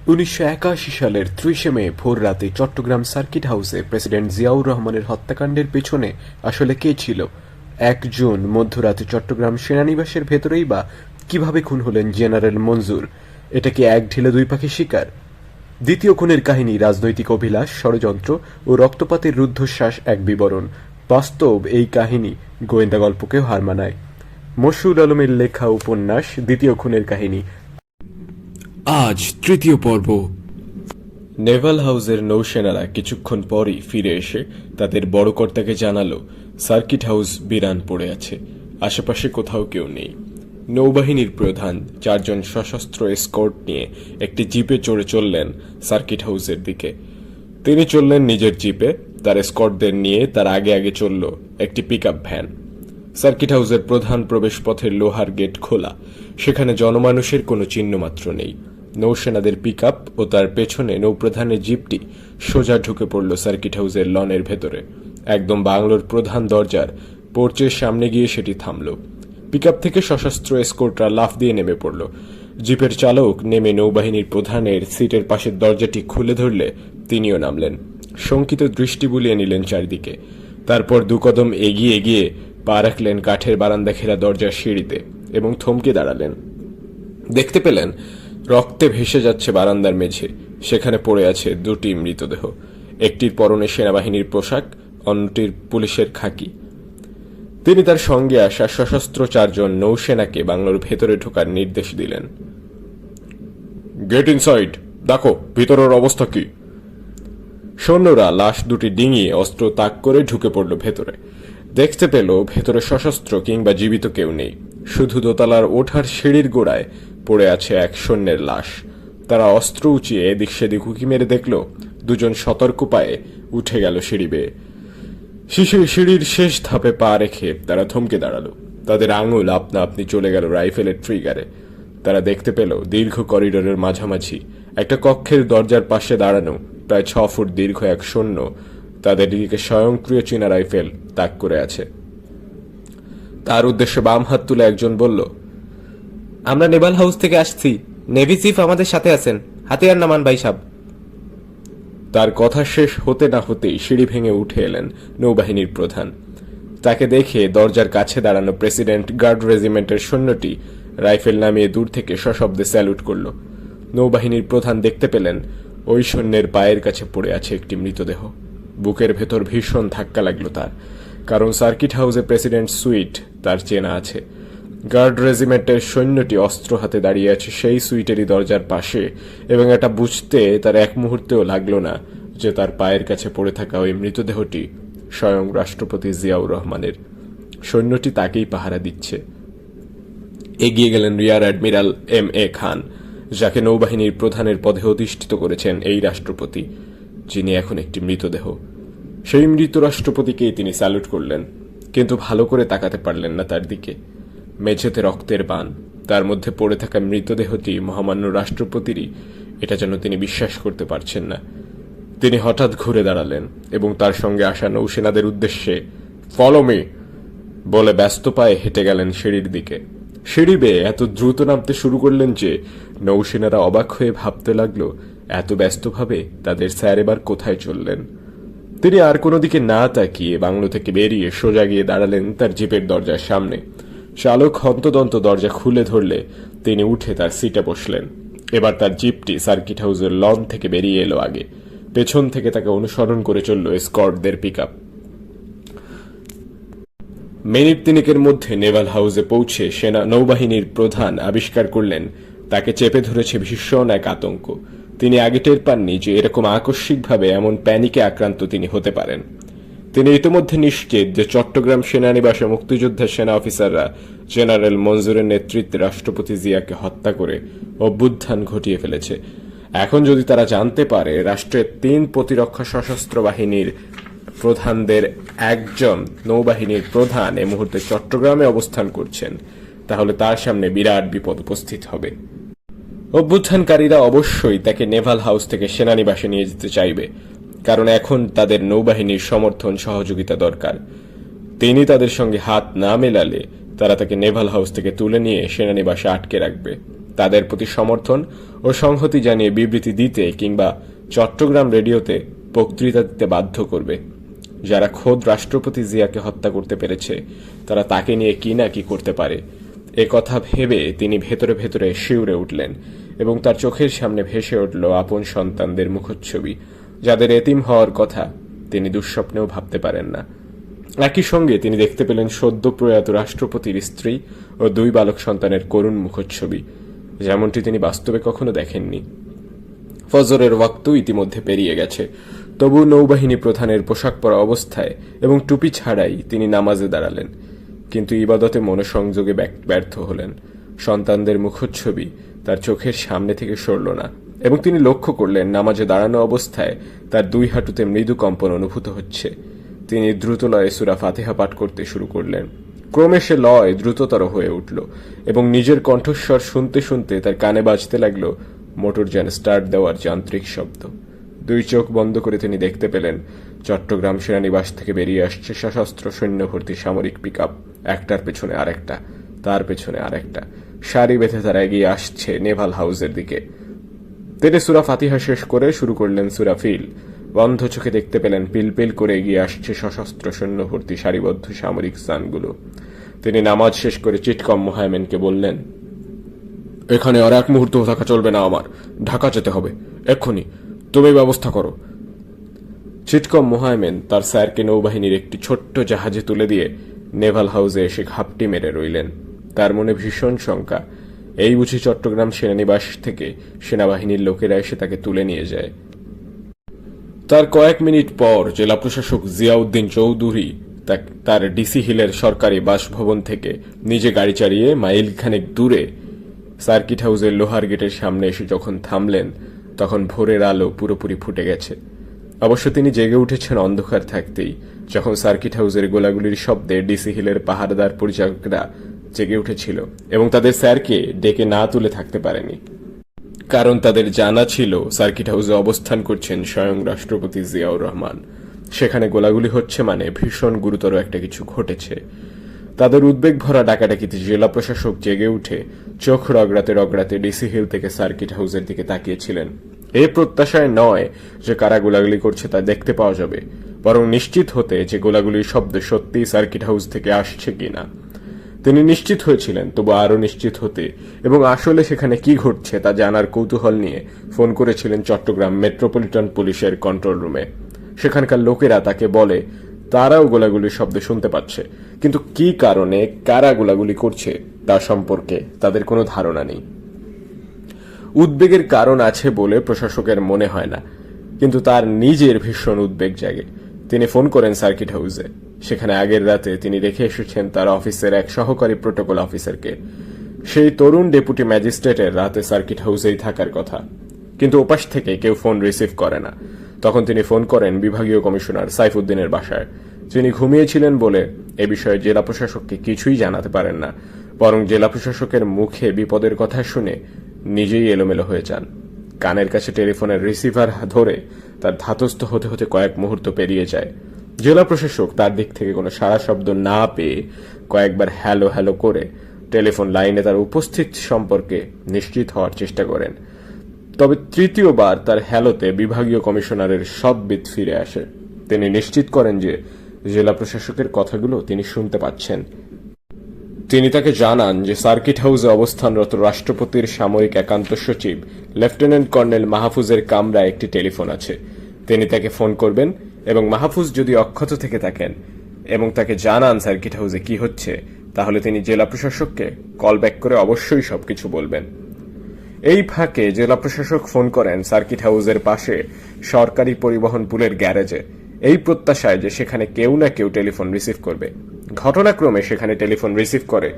1981 সালের 30 মে ভোর রাতে চট্টগ্রাম সার্কিট হাউসে প্রেসিডেন্ট জিয়াউর রহমানের হত্যাকাণ্ডের পেছনে আসলে কে ছিল? 1 জুন মধ্যরাতে চট্টগ্রাম সেনানিবাসের ভেতরেই বা কিভাবে খুন হলেন জেনারেল মঞ্জুর? এটা কি এক ঢিলে দুই পাখি শিকার? দ্বিতীয় খুনের কাহিনী রাজনৈতিক অভিলাষ, ষড়যন্ত্র ও রক্তপাতের রুদ্ধশ্বাস এক বিবরণ। বাস্তব এই কাহিনী গোয়েন্দা গল্পকেও হার মানায়। মশরুল আলমের লেখা উপন্যাস দ্বিতীয় খুনের কাহিনী, আজ তৃতীয় পর্ব। নেভাল হাউসের নৌসেনারা কিছুক্ষণ পরই ফিরে এসে তাদের বড় কর্তাকে জানালো সার্কিট হাউস বিরান পড়ে আছে, আশেপাশে কোথাও কেউ নেই। নৌবাহিনীর প্রধান 4 জন সশস্ত্র এসকর্ট নিয়ে একটি জিপে চড়ে চললেন সার্কিট হাউসের দিকে। তিনি চললেন নিজের জিপে, তার এসকর্টদের নিয়ে তার আগে আগে চলল একটি পিকআপ ভ্যান। সার্কিট হাউসের প্রধান প্রবেশপথের লোহার গেট খোলা, সেখানে জনমানুষের কোনো চিহ্নমাত্র নেই। নৌসেনাদের পিকআপ ও তার পেছনে নৌপ্রধানের জিপটি সোজা ঢুকে পড়ল সার্কিট হাউসের লনের ভেতরে। একদম বাংলোর প্রধান দরজার পোর্চের সামনে গিয়ে সেটি থামল। পিকআপ থেকে সশস্ত্র এসকর্টরা লাফ দিয়ে নেমে পড়ল। জিপের চালক নেমে নৌবাহিনীর প্রধানের সিটের পাশের দরজাটি খুলে ধরলে তিনিও নামলেন। শঙ্কিত দৃষ্টি বুলিয়ে নিলেন চারিদিকে। তারপর 2 কদম এগিয়ে গিয়ে পা রাখলেন কাঠের বারান্দা ঘেরা দরজার সিঁড়িতে এবং থমকে দাঁড়ালেন। দেখতে পেলেন রক্তে ভেসে যাচ্ছে বারান্দার মেঝে। সেখানে পড়ে আছে 2টি মৃতদেহ। একটির পরনে সেনাবাহিনীর পোশাক, অন্যটির পুলিশের খাকি। তিনি তার সঙ্গে আসা সশস্ত্র 4 জন নৌসেনাকে বাংলোর ভেতরে ঢোকার নির্দেশ দিলেন। গেট ইনসাইড, দেখো ভিতরের অবস্থা কি। সৈন্যরা লাশ দুটি ডিঙিয়ে অস্ত্র তাক করে ঢুকে পড়ল ভেতরে। দেখতে পেল ভেতরে সশস্ত্র কিংবা জীবিত কেউ নেই। শুধু দোতলার ওঠার সিঁড়ির গোড়ায় পড়ে আছে এক সৈন্যের লাশ। তারা অস্ত্র উঁচিয়ে এদিক সেদিক উঁকি মেরে দেখল 2 জন সতর্ক পায়ে উঠে গেল সিঁড়ি বেয়ে। সিঁড়ির শেষ ধাপে পা রেখে তারা থমকে দাঁড়ালো। তাদের আঙুল আপনা আপনি চলে গেল রাইফেলের ট্রিগারে। তারা দেখতে পেল দীর্ঘ করিডোরের মাঝামাঝি একটা কক্ষের দরজার পাশে দাঁড়ানো প্রায় 6 ফুট দীর্ঘ এক সৈন্য তাদের দিকে স্বয়ংক্রিয় চীনা রাইফেল তাক করে আছে। তার উদ্দেশ্যে বাম হাত তুলে একজন বলল, আমরা নেভাল হাউস থেকে আসছি, নেভি চিফ আমাদের সাথে আছেন, হাতিয়ার নামান ভাই সাহেব। তার কথা শেষ হতে না হতেই সিঁড়ি ভেঙে উঠে এলেন নৌবাহিনীর প্রধান। তাকে দেখে দরজার কাছে দাঁড়ানো প্রেসিডেন্ট গার্ড রেজিমেন্টের সৈন্যটি রাইফেল নামিয়ে দূর থেকে সশব্দে স্যালুট করল। নৌবাহিনীর প্রধান দেখতে পেলেন ওই সৈন্যের পায়ের কাছে পড়ে আছে একটি মৃতদেহ। বুকের ভেতর ভীষণ ধাক্কা লাগলো তার, কারণ সার্কিট হাউসে প্রেসিডেন্ট সুইট তার চেনা আছে। গার্ড রেজিমেন্টের সৈন্যটি অস্ত্র হাতে দাঁড়িয়ে আছে সেই সুইটেরই দরজার পাশে, এবং এটা বুঝতে তার এক মুহূর্তেও লাগলো না যে তার পায়ের কাছে পড়ে থাকা ওই মৃতদেহটি স্বয়ং রাষ্ট্রপতি জিয়াউর রহমানের। সৈন্যটি তাকেই পাহারা দিচ্ছে। এগিয়ে গেলেন রিয়ার অ্যাডমিরাল M.A. খান, যাকে নৌবাহিনীর প্রধানের পদে অধিষ্ঠিত করেছেন এই রাষ্ট্রপতি, যিনি এখন একটি মৃতদেহ। সেই মৃত রাষ্ট্রপতিকেই তিনি স্যালুট করলেন, কিন্তু ভালো করে তাকাতে পারলেন না তার দিকে। মেঝেতে রক্তের বান, তার মধ্যে পড়ে থাকা মৃতদেহটি মহামান্য রাষ্ট্রপতিরই, এটা যেন তিনি বিশ্বাস করতে পারছেন না। তিনি হঠাৎ ঘুরে দাঁড়ালেন এবং তার সঙ্গে আসা নৌসেনাদের উদ্দেশ্যে ফলো মি বলে ব্যস্ত পায়ে হেঁটে গেলেন সিঁড়ির দিকে। সিঁড়ি বেয়ে এত দ্রুত নামতে শুরু করলেন যে নৌসেনারা অবাক হয়ে ভাবতে লাগলো এত ব্যস্তভাবে তাদের স্যার এবার কোথায় চললেন। তিনি আর কোনো দিকে না তাকিয়ে বাংলো থেকে বেরিয়ে সোজা গিয়ে দাঁড়ালেন তার জিপের দরজার সামনে। চালক হন্তদন্ত দরজা খুলে ধরলে তিনি উঠে তার সিটে বসলেন। এবার তার জিপটি সার্কিট হাউসের লন থেকে বেরিয়ে এলো আগে। পেছন থেকে তাকে অনুসরণ করে চলল এসকর্টদের পিকআপ। মিনিট 3 মধ্যে নেভাল হাউসে পৌঁছে নৌবাহিনীর প্রধান আবিষ্কার করলেন তাকে চেপে ধরেছে ভীষণ এক আতঙ্ক। তিনি আগে টের পাননি যে এরকম আকস্মিকভাবে এমন প্যানিকে আক্রান্ত তিনি হতে পারেন। তিনি ইতিমধ্যে নিশ্চিত যে চট্টগ্রাম সেনানিবাসে মুক্তিযোদ্ধার সেনা অফিসাররা জেনারেল মঞ্জুরের নেতৃত্বে রাষ্ট্রপতি জিয়াকে হত্যা করে অভ্যুত্থান ঘটিয়ে ফেলেছে। এখন যদি তারা জানতে পারে রাষ্ট্রের 3 প্রতিরক্ষা সশস্ত্র বাহিনীর প্রধানদের একজন নৌবাহিনীর প্রধান এই মুহূর্তে চট্টগ্রামে অবস্থান করছেন, তাহলে তার সামনে বিরাট বিপদ উপস্থিত হবে। অভ্যুত্থানকারীরা অবশ্যই তাকে নেভাল হাউস থেকে সেনানিবাসে নিয়ে যেতে চাইবে, কারণ এখন তাদের নৌবাহিনীর সমর্থন সহযোগিতা দরকার। তিনি তাদের সঙ্গে হাত না মেলালে তারা তাকে নেভাল হাউস থেকে তুলে নিয়ে সেনানিবাসে আটকে রাখবে। তাদের প্রতি সমর্থন ও সংহতি জানিয়ে বিবৃতি দিতে কিংবা চট্টগ্রাম রেডিওতে বক্তৃতা দিতে বাধ্য করবে। যারা খোদ রাষ্ট্রপতি জিয়াকে হত্যা করতে পেরেছে তারা তাকে নিয়ে কি না কি করতে পারে, এ কথা ভেবে তিনি ভেতরে ভেতরে শিউরে উঠলেন এবং তার চোখের সামনে ভেসে উঠল আপন সন্তানদের মুখচ্ছবি, যাদের এতিম হওয়ার কথা তিনি দুঃস্বপ্নেও ভাবতে পারেন না। একই সঙ্গে তিনি দেখতে পেলেন সদ্য প্রয়াত রাষ্ট্রপতির স্ত্রী ও 2 বালক সন্তানের করুণ মুখচ্ছবি, যেমনটি তিনি বাস্তবে কখনো দেখেননি। ফজরের ওয়াক্ত ইতিমধ্যে পেরিয়ে গেছে, তবু নৌবাহিনী প্রধানের পোশাক পরা অবস্থায় এবং টুপি ছাড়াই তিনি নামাজে দাঁড়ালেন, কিন্তু ইবাদতে মনোসংযোগে ব্যর্থ হলেন। সন্তানদের মুখচ্ছবি তার চোখের সামনে থেকে সরল না এবং তিনি লক্ষ্য করলেন নামাজে দাঁড়ানো অবস্থায় তার 2 হাঁটুতে মৃদু কম্পন অনুভূত হচ্ছে। তিনি দ্রুত লয়ে সূরা ফাতিহা পাঠ করতে শুরু করলেন। ক্রমে সে লয় দ্রুততর হয়ে উঠল এবং নিজের কণ্ঠস্বর শুনতে শুনতে তার কানে বাজতে লাগলো মোটরযান স্টার্ট দেওয়ার যান্ত্রিক শব্দ। 2 চোখ বন্ধ করে তিনি দেখতে পেলেন চট্টগ্রাম সেনানিবাস থেকে বেরিয়ে আসছে সশস্ত্র সৈন্যভর্তি সামরিক পিকআপ, একটার পেছনে আরেকটা, তার পেছনে আরেকটা, সারি বেঁধে তারা এগিয়ে আসছে নেভাল হাউসের দিকে। তিনি সূরা ফাতিহা শেষ করে শুরু করলেন সূরা ফিল। বন্ধ চোখে দেখতে পেলেন পিলপিল করে এগিয়ে আসছে সশস্ত্র সৈন্যভর্তি সারিবদ্ধ সামরিক স্থানগুলো। তিনি নামাজ শেষ করে চিটকম মোহামেনকে বললেন, এখানে আর এক মুহূর্ত থাকা চলবে না, আমার ঢাকা যেতে হবে এক্ষুনি, তুমি ব্যবস্থা করো। চিটকম মোহামেন তার স্যারকে নৌবাহিনীর একটি ছোট্ট জাহাজে তুলে দিয়ে নেভাল হাউসে এসে ঘাপটি মেরে রইলেন। তার মনে ভীষণ শঙ্কা, এই বুঝি চট্টগ্রাম সেনানিবাস থেকে সেনাবাহিনীর লোকেরা এসে তাকে তুলে নিয়ে যায়। তার কয়েক মিনিট পর জেলা প্রশাসক জিয়াউদ্দিন চৌধুরী তার ডিসি হিলের সরকারি বাসভবন থেকে নিজে গাড়ি চালিয়ে মাইলখানেক দূরে সার্কিট হাউসের লোহার গেটের সামনে এসে যখন থামলেন, তখন ভোরের আলো পুরোপুরি ফুটে গেছে। অবশ্য তিনি জেগে উঠেছেন অন্ধকার থাকতেই, যখন সার্কিট হাউসের গোলাগুলির শব্দে ডিসি হিলের পাহারাদার পরিচারকরা জেগে উঠেছিল এবং তাদের স্যারকে ডেকে না তুলে থাকতে পারেনি, কারণ তাদের জানা ছিল সার্কিট হাউসে অবস্থান করছেন স্বয়ং রাষ্ট্রপতি জিয়াউর রহমান। সেখানে গোলাগুলি হচ্ছে মানে ভীষণ গুরুতর একটা কিছু ঘটেছে। তাদের উদ্বেগ ভরা ডাকাডাকিতে জেলা প্রশাসক জেগে উঠে চোখ রগড়াতে রগড়াতে ডিসি হিল থেকে সার্কিট হাউসের দিকে তাকিয়েছিলেন। এই প্রত্যাশায় নয় যে কারা গোলাগুলি করছে তা দেখতে পাওয়া যাবে, বরং নিশ্চিত হতে যে গোলাগুলির শব্দ সত্যিই সার্কিট হাউস থেকে আসছে কিনা। তিনি নিশ্চিত হয়েছিলেন, তবু আরও নিশ্চিত হতে এবং আসলে সেখানে কি ঘটছে তা জানার কৌতূহল নিয়ে ফোন করেছিলেন চট্টগ্রাম মেট্রোপলিটন পুলিশের কন্ট্রোল রুমে। সেখানকার লোকেরা তাকে বলে তারাও গোলাগুলির শব্দ শুনতে পাচ্ছে, কিন্তু কি কারণে কারা গোলাগুলি করছে তা সম্পর্কে তাদের কোনো ধারণা নেই। উদ্বেগের কারণ আছে বলে প্রশাসকের মনে হয় না, কিন্তু তার নিজের ভীষণ উদ্বেগ জাগে। তিনি ফোন করেন সার্কিট হাউসে। সেখানে আগের রাতে তিনি রেখে এসেছেন তার অফিসের এক সহকারী প্রোটোকল অফিসারকে। সেই তরুণ ডেপুটি ম্যাজিস্ট্রেটের রাতে সার্কিট হাউসেই থাকার কথা, কিন্তু ওপাশ থেকে কেউ ফোন রিসিভ করে না। তখন তিনি ফোন করেন বিভাগীয় কমিশনার সাইফুদ্দিনের বাসায়। যিনি ঘুমিয়েছিলেন বলে এ বিষয়ে জেলা প্রশাসককে কিছুই জানাতে পারেন না, বরং জেলা প্রশাসকের মুখে বিপদের কথা শুনে নিজেই এলোমেলো হয়ে যান। কানের কাছে টেলিফোনের রিসিভার ধরে তার ধাতস্থ হতে হতে কয়েক মুহূর্ত পেরিয়ে যায়। জেলা প্রশাসক তার দিক থেকে কোনো সাড়া শব্দ না পেয়ে কয়েকবার হ্যালো হ্যালো করে টেলিফোন লাইনে তার উপস্থিত সম্পর্কে নিশ্চিত হওয়ার চেষ্টা করেন। তবে তৃতীয়বার তার হ্যালোতে বিভাগীয় কমিশনারের সব বিত ফিরে আসে। তিনি নিশ্চিত করেন যে জেলা প্রশাসকের কথাগুলো তিনি শুনতে পাচ্ছেন। তিনি তাকে জানান যে সার্কিট হাউসে অবস্থানরত রাষ্ট্রপতির সামরিক একান্ত সচিব লেফটেন্যান্ট কর্নেল মাহফুজের কামরায় একটি টেলিফোন আছে। তিনি তাকে ফোন করবেন এবং মাহফুজ যদি অক্ষত থেকে থাকেন এবং তাকে জানান সার্কিট হাউসে কি হচ্ছে, তাহলে তিনি জেলা প্রশাসককে কল ব্যাক করে অবশ্যই সবকিছু বলবেন। এই ফাঁকে জেলা প্রশাসক ফোন করেন সার্কিট হাউসের পাশে সরকারি পরিবহন পুলের গ্যারেজে, এই প্রত্যাশায় যে সেখানে কেউ না কেউ টেলিফোন রিসিভ করবে। ঘটনাক্রমে সেখানে টেলিফোন রিসিভ করে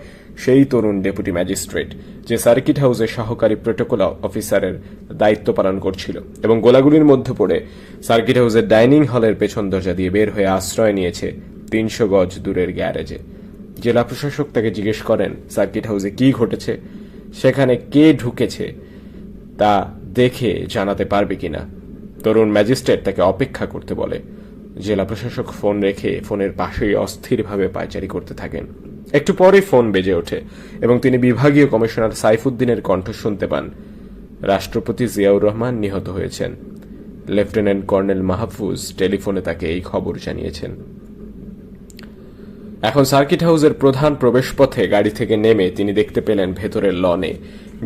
সেই তরুণ ডেপুটি ম্যাজিস্ট্রেট, যে সার্কিট হাউসের সহকারী প্রোটোকল অফিসারের দায়িত্ব পালন করছিল এবং গোলাগুলির মধ্যে পড়ে সার্কিট হাউসের ডাইনিং হলের পেছন দরজা দিয়ে বের হয়ে আশ্রয় নিয়েছে 300 গজ দূরের গ্যারেজে। জেলা প্রশাসক তাকে জিজ্ঞেস করেন সার্কিট হাউসে কি ঘটেছে, সেখানে কে ঢুকেছে তা দেখে জানাতে পারবে কিনা। তরুণ ম্যাজিস্ট্রেট তাকে অপেক্ষা করতে বলে। জেলা প্রশাসক ফোন রেখে ফোনের পাশেই অস্থিরভাবে পায়চারি করতে থাকেন। একটু পরে ফোন বেজে ওঠে এবং তিনি বিভাগীয় কমিশনার সাইফুদ্দিনের কণ্ঠ শুনতে পান। রাষ্ট্রপতি জিয়াউর রহমান নিহত হয়েছেন। লেফটেন্যান্ট কর্নেল মাহফুজ টেলিফোনে তাকে এই খবর জানিয়েছেন। এখন সার্কিট হাউসের প্রধান প্রবেশপথে গাড়ি থেকে নেমে তিনি দেখতে পেলেন ভেতরের লনে,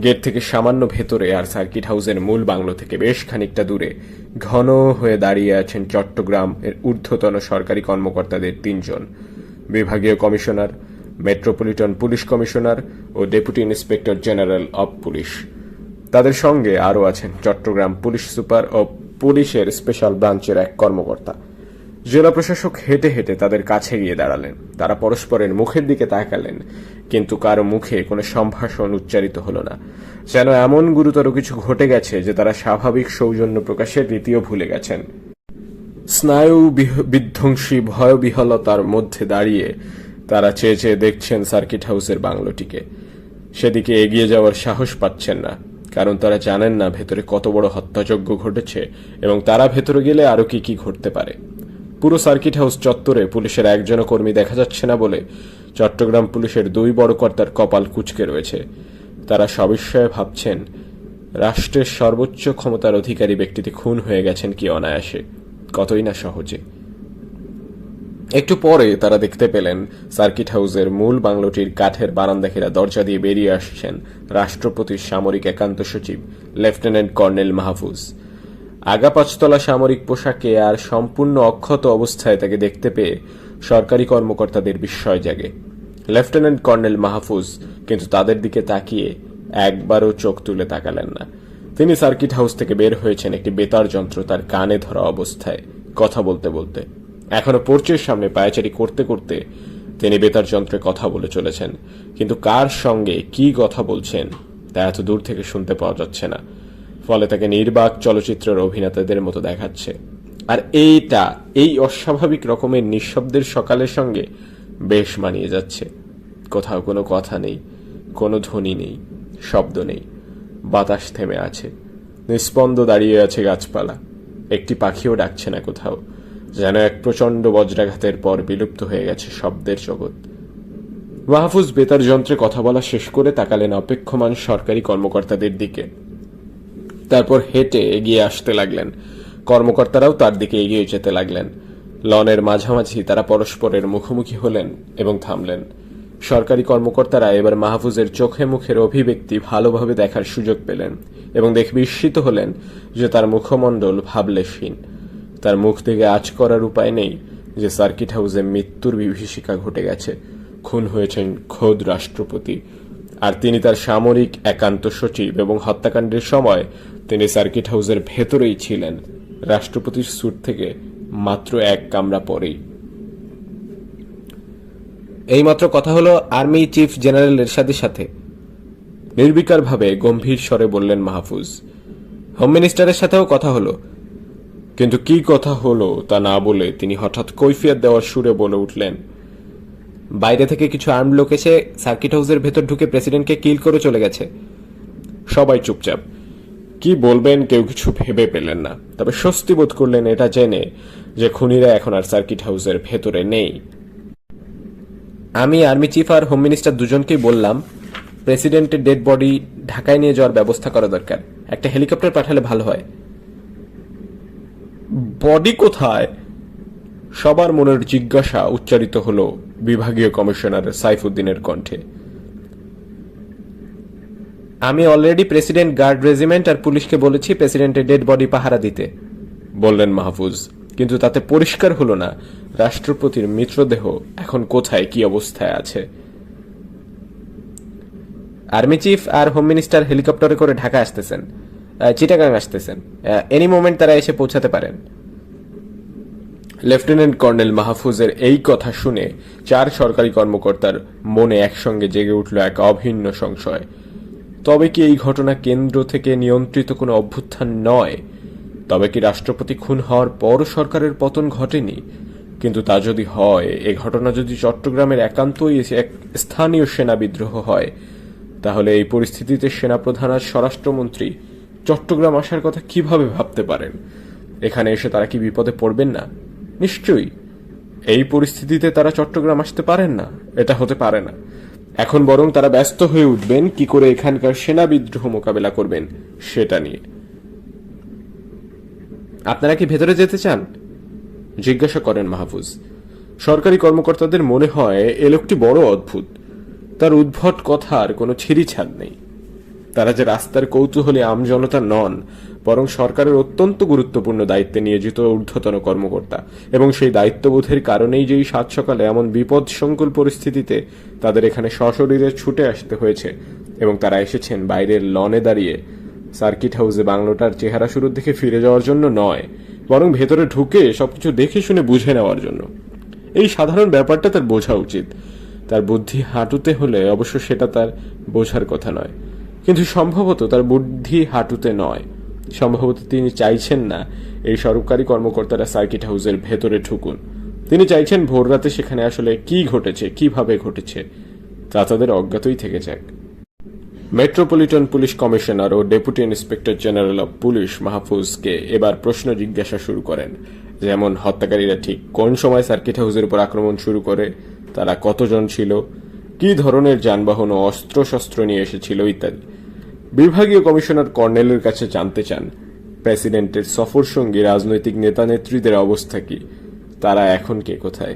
গেট থেকে সামান্য ভেতরে আর সার্কিট হাউসের মূল বাংলো থেকে বেশ খানিকটা দূরে ঘন হয়ে দাঁড়িয়ে আছেন চট্টগ্রাম এর ঊর্ধ্বতন সরকারি কর্মকর্তাদের ৩ জন, বিভাগীয় কমিশনার, মেট্রোপলিটন পুলিশ কমিশনার ও deputy inspector general of police. তাদের সঙ্গে আরও আছেন চট্টগ্রাম পুলিশ সুপার ও পুলিশের স্পেশাল ব্রাঞ্চের এক কর্মকর্তা। জেলা প্রশাসক হেঁটে হেঁটে তাদের কাছে গিয়ে দাঁড়ালেন। তারা পরস্পরের মুখের দিকে তাকালেন, কিন্তু কারো মুখে কোনো সম্ভাষণ উচ্চারিত হলো না। যেন এমন গুরুতর কিছু ঘটে গেছে যে তারা স্বাভাবিক সৌজন্য প্রকাশের রীতিও ভুলে গেছেন। স্নায়ু বিধ্বংসী ভয়বিহলতার মধ্যে দাঁড়িয়ে তারা চেয়ে চেয়ে দেখছেন সার্কিট হাউসের বাংলোটিকে। সেদিকে এগিয়ে যাওয়ার সাহস পাচ্ছেন না, কারণ তারা জানেন না ভেতরে কত বড় হত্যাযজ্ঞ ঘটেছে এবং তারা ভেতরে গেলে আরো কি কি ঘটতে পারে। পুরো সার্কিট হাউস চত্বরে পুলিশের একজনও কর্মী দেখা যাচ্ছে না বলে চট্টগ্রাম পুলিশের 2 বড় কর্তার কপাল কুঁচকে রয়েছে। তারা সবিস্ময়ে ভাবছেন রাষ্ট্রের সর্বোচ্চ ক্ষমতার অধিকারী ব্যক্তিটি খুন হয়ে গেছেন কি অনায়াসে, কতই না সহজে। একটু পরে তারা দেখতে পেলেন সার্কিট হাউসের মূল বাংলোটির কাঠের বারান্দা ঘেরা দরজা দিয়ে বেরিয়ে আসছেন রাষ্ট্রপতির সামরিক একান্ত সচিব লেফটেন্যান্ট কর্নেল মাহফুজ। আগা 5 তলা সামরিক পোশাকে আর সম্পূর্ণ অক্ষত অবস্থায় তাকে দেখতে পেয়ে সরকারি কর্মকর্তাদের বিস্ময় জাগে। লেফটেন্যান্ট কর্নেল মাহফুজ কিন্তু তাদের দিকে তাকিয়ে একবারও চোখ তুলে তাকালেন না। তিনি সার্কিট হাউস থেকে বের হয়েছেন একটি বেতার যন্ত্র তার কানে ধরা অবস্থায়, কথা বলতে বলতে। এখনো পোর্চের সামনে পায়চারি করতে করতে তিনি বেতার যন্ত্রে কথা বলে চলেছেন, কিন্তু কার সঙ্গে কি কথা বলছেন তা এত দূর থেকে শুনতে পাওয়া যাচ্ছে না। ফলে তাকে নির্বাক চলচ্চিত্রের অভিনেতাদের মতো দেখাচ্ছে। আর এই অস্বাভাবিক রকমের নিঃশব্দের সকালের সঙ্গে বেশ মানিয়ে যাচ্ছে। কোথাও কোনো কথা নেই, কোনো ধ্বনি নেই, শব্দ নেই। বাতাস থেমে আছে, নিস্পন্দ দাঁড়িয়ে আছে গাছপালা। একটি পাখিও ডাকছে না কোথাও, যেন এক প্রচণ্ড বজ্রাঘাতের পর বিলুপ্ত হয়ে গেছে শব্দের জগৎ। মাহফুজ বেতার যন্ত্রে কথা বলা শেষ করে তাকালেন অপেক্ষমান সরকারি কর্মকর্তাদের দিকে। তারপর হেঁটে এগিয়ে আসতে লাগলেন। কর্মকর্তারাও তার দিকে এগিয়ে যেতে লাগলেন। লনের মাঝামাঝি তারা পরস্পরের মুখোমুখি হলেন এবং থামলেন। সরকারি কর্মকর্তারা এবার মাহফুজের চোখে মুখের অভিব্যক্তি ভালোভাবে দেখার সুযোগ পেলেন এবং দেখে বিস্মিত হলেন যে তার মুখমণ্ডল ভাবলেশহীন। তার মুখ থেকে আঁচ করার উপায় নেই যে সার্কিট হাউসে মৃত্যুর বিভীষিকা ঘটে গেছে। খুন হয়েছেন খোদ রাষ্ট্রপতি, আর তিনি তার সামরিক একান্ত সচিব, এবং হত্যাকাণ্ডের সময় তিনি সার্কিট হাউসের ভেতরেই ছিলেন, রাষ্ট্রপতির স্যুট থেকে মাত্র 1 কামরা পরেই। এইমাত্র কথা হলো আর্মি চিফ জেনারেল এরশাদের সাথে, নির্বিকারভাবে গম্ভীর স্বরে বললেন মাহফুজ। হোম মিনিস্টারের সাথেও কথা হলো। কিন্তু কি কথা হলো তা না বলে তিনি হঠাৎ কৈফিয়ত দেওয়ার সুরে বলে উঠলেন, বাইরে থেকে কিছু আর্ম লোক এসে সার্কিট হাউসের ভেতর ঢুকে প্রেসিডেন্টকে কিল করে চলে গেছে। সবাই চুপচাপ। কি বলবেন কেউ কিছু ভেবে পেলেন না, তবে স্বস্তি বোধ করলেন এটা জেনে যে খুনিরা এখন আর সার্কিট হাউসের ভেতরে নেই। আমি আর্মি চিফ আর হোম মিনিস্টার দুজনকেই বললাম প্রেসিডেন্টের ডেড বডি ঢাকায় নিয়ে যাওয়ার ব্যবস্থা করা দরকার। একটা হেলিকপ্টার পাঠালে ভালো হয়। বডি কোথায়? সবার মনের জিজ্ঞাসা উচ্চারিত হলো বিভাগীয় কমিশনার সাইফুদ্দিনের কণ্ঠে। আমি অলরেডি প্রেসিডেন্ট গার্ড রেজিমেন্ট আর পুলিশকে বলেছি প্রেসিডেন্টের ডেড বডি পাহারা দিতে, বললেন মাহফুজ। কিন্তু তাতে পরিষ্কার হলো না রাষ্ট্রপতির মৃতদেহ এখন কোথায়, কি অবস্থায় আছে। আর্মি চিফ আর হোম মিনিস্টার হেলিকপ্টারে করে ঢাকা আসতেছেন, চিটাগাং আসতেছেন। এনি মোমেন্ট তারা এসে পৌঁছাতে পারেন। লেফটেন্যান্ট কর্নেল মাহফুজের এই কথা শুনে 4 সরকারি কর্মকর্তার মনে একসঙ্গে জেগে উঠল এক অভিন্ন সংশয়। তবে কি এই ঘটনা কেন্দ্র থেকে নিয়ন্ত্রিত কোনো অভ্যুত্থান নয়? তবে কি রাষ্ট্রপতি খুন হওয়ার পর সরকারের পতন ঘটেনি? কিন্তু তা যদি হয়, এ ঘটনা যদি চট্টগ্রামের একান্তই এক স্থানীয় সেনা বিদ্রোহ হয়, তাহলে এই পরিস্থিতিতে সেনাপ্রধান আর স্বরাষ্ট্রমন্ত্রী চট্টগ্রাম আসার কথা কিভাবে ভাবতে পারেন? এখানে এসে তারা কি বিপদে পড়বেন না? নিশ্চয়ই। এই পরিস্থিতিতে তারা চট্টগ্রাম আসতে পারেন না এটা হতে পারে না। এখন বরং তারা ব্যস্ত হয়ে উঠবেন কি করে এখানকার সেনা বিদ্রোহ মোকাবেলা করবেন সেটা নিয়ে। আপনারা কি ভেতরে যেতে চান? জিজ্ঞাসা করেন মাহফুজ। সরকারি কর্মকর্তাদের মনে হয় এ লোকটি বড় অদ্ভুত। তার উদ্ভট কথার কোনো ছিঁড়িছাড় নেই। তারা যে রাস্তার কৌতূহলী আমজনতা নন, বরং সরকারের অত্যন্ত গুরুত্বপূর্ণ দায়িত্বে নিয়োজিত ঊর্ধ্বতন কর্মকর্তা, এবং সেই দায়িত্ববোধের কারণেই যেই সাত সকালে এমন বিপদসংকুল পরিস্থিতিতে তাদের এখানে সশরীরে ছুটে আসতে হয়েছে, এবং তারা এসেছেন বাইরের লনে দাঁড়িয়ে সার্কিট হাউসে বাংলোটার চেহারা শুরুর দিকে ফিরে যাওয়ার জন্য নয়, বরং ভেতরে ঢুকে সবকিছু দেখে শুনে বুঝে নেওয়ার জন্য। এই সাধারণ ব্যাপারটা তার বোঝা উচিত। তার বুদ্ধি হাঁটুতে হলে অবশ্য সেটা তার বোঝার কথা নয়, কিন্তু সম্ভবত তার বুদ্ধি হাঁটুতে নয়। সম্ভবত তিনি চাইছেন না এই সরকারি কর্মকর্তারা সার্কিট হাউসের ভেতরে ঢুকুন। তিনি চাইছেন ভোররাতে সেখানে আসলে কি ঘটেছে, কিভাবে ঘটেছে তা তাদের অজ্ঞাতই থেকে যাক। মেট্রোপলিটন পুলিশ কমিশনার ও deputy inspector general of police মাহফুজকে এবার প্রশ্ন জিজ্ঞাসা শুরু করেন, যেমন হত্যাকারীরা ঠিক কোন সময় সার্কিট হাউসের উপর আক্রমণ শুরু করে, তারা কতজন ছিল, কি ধরনের যানবাহন ও অস্ত্রশস্ত্র নিয়ে এসেছিল ইত্যাদি। বিভাগীয় কমিশনার কর্নেলের কাছে জানতে চান প্রেসিডেন্টের সফর সঙ্গী রাজনৈতিক নেতা নেত্রীদের অবস্থা কি, তারা এখন কে কোথায়।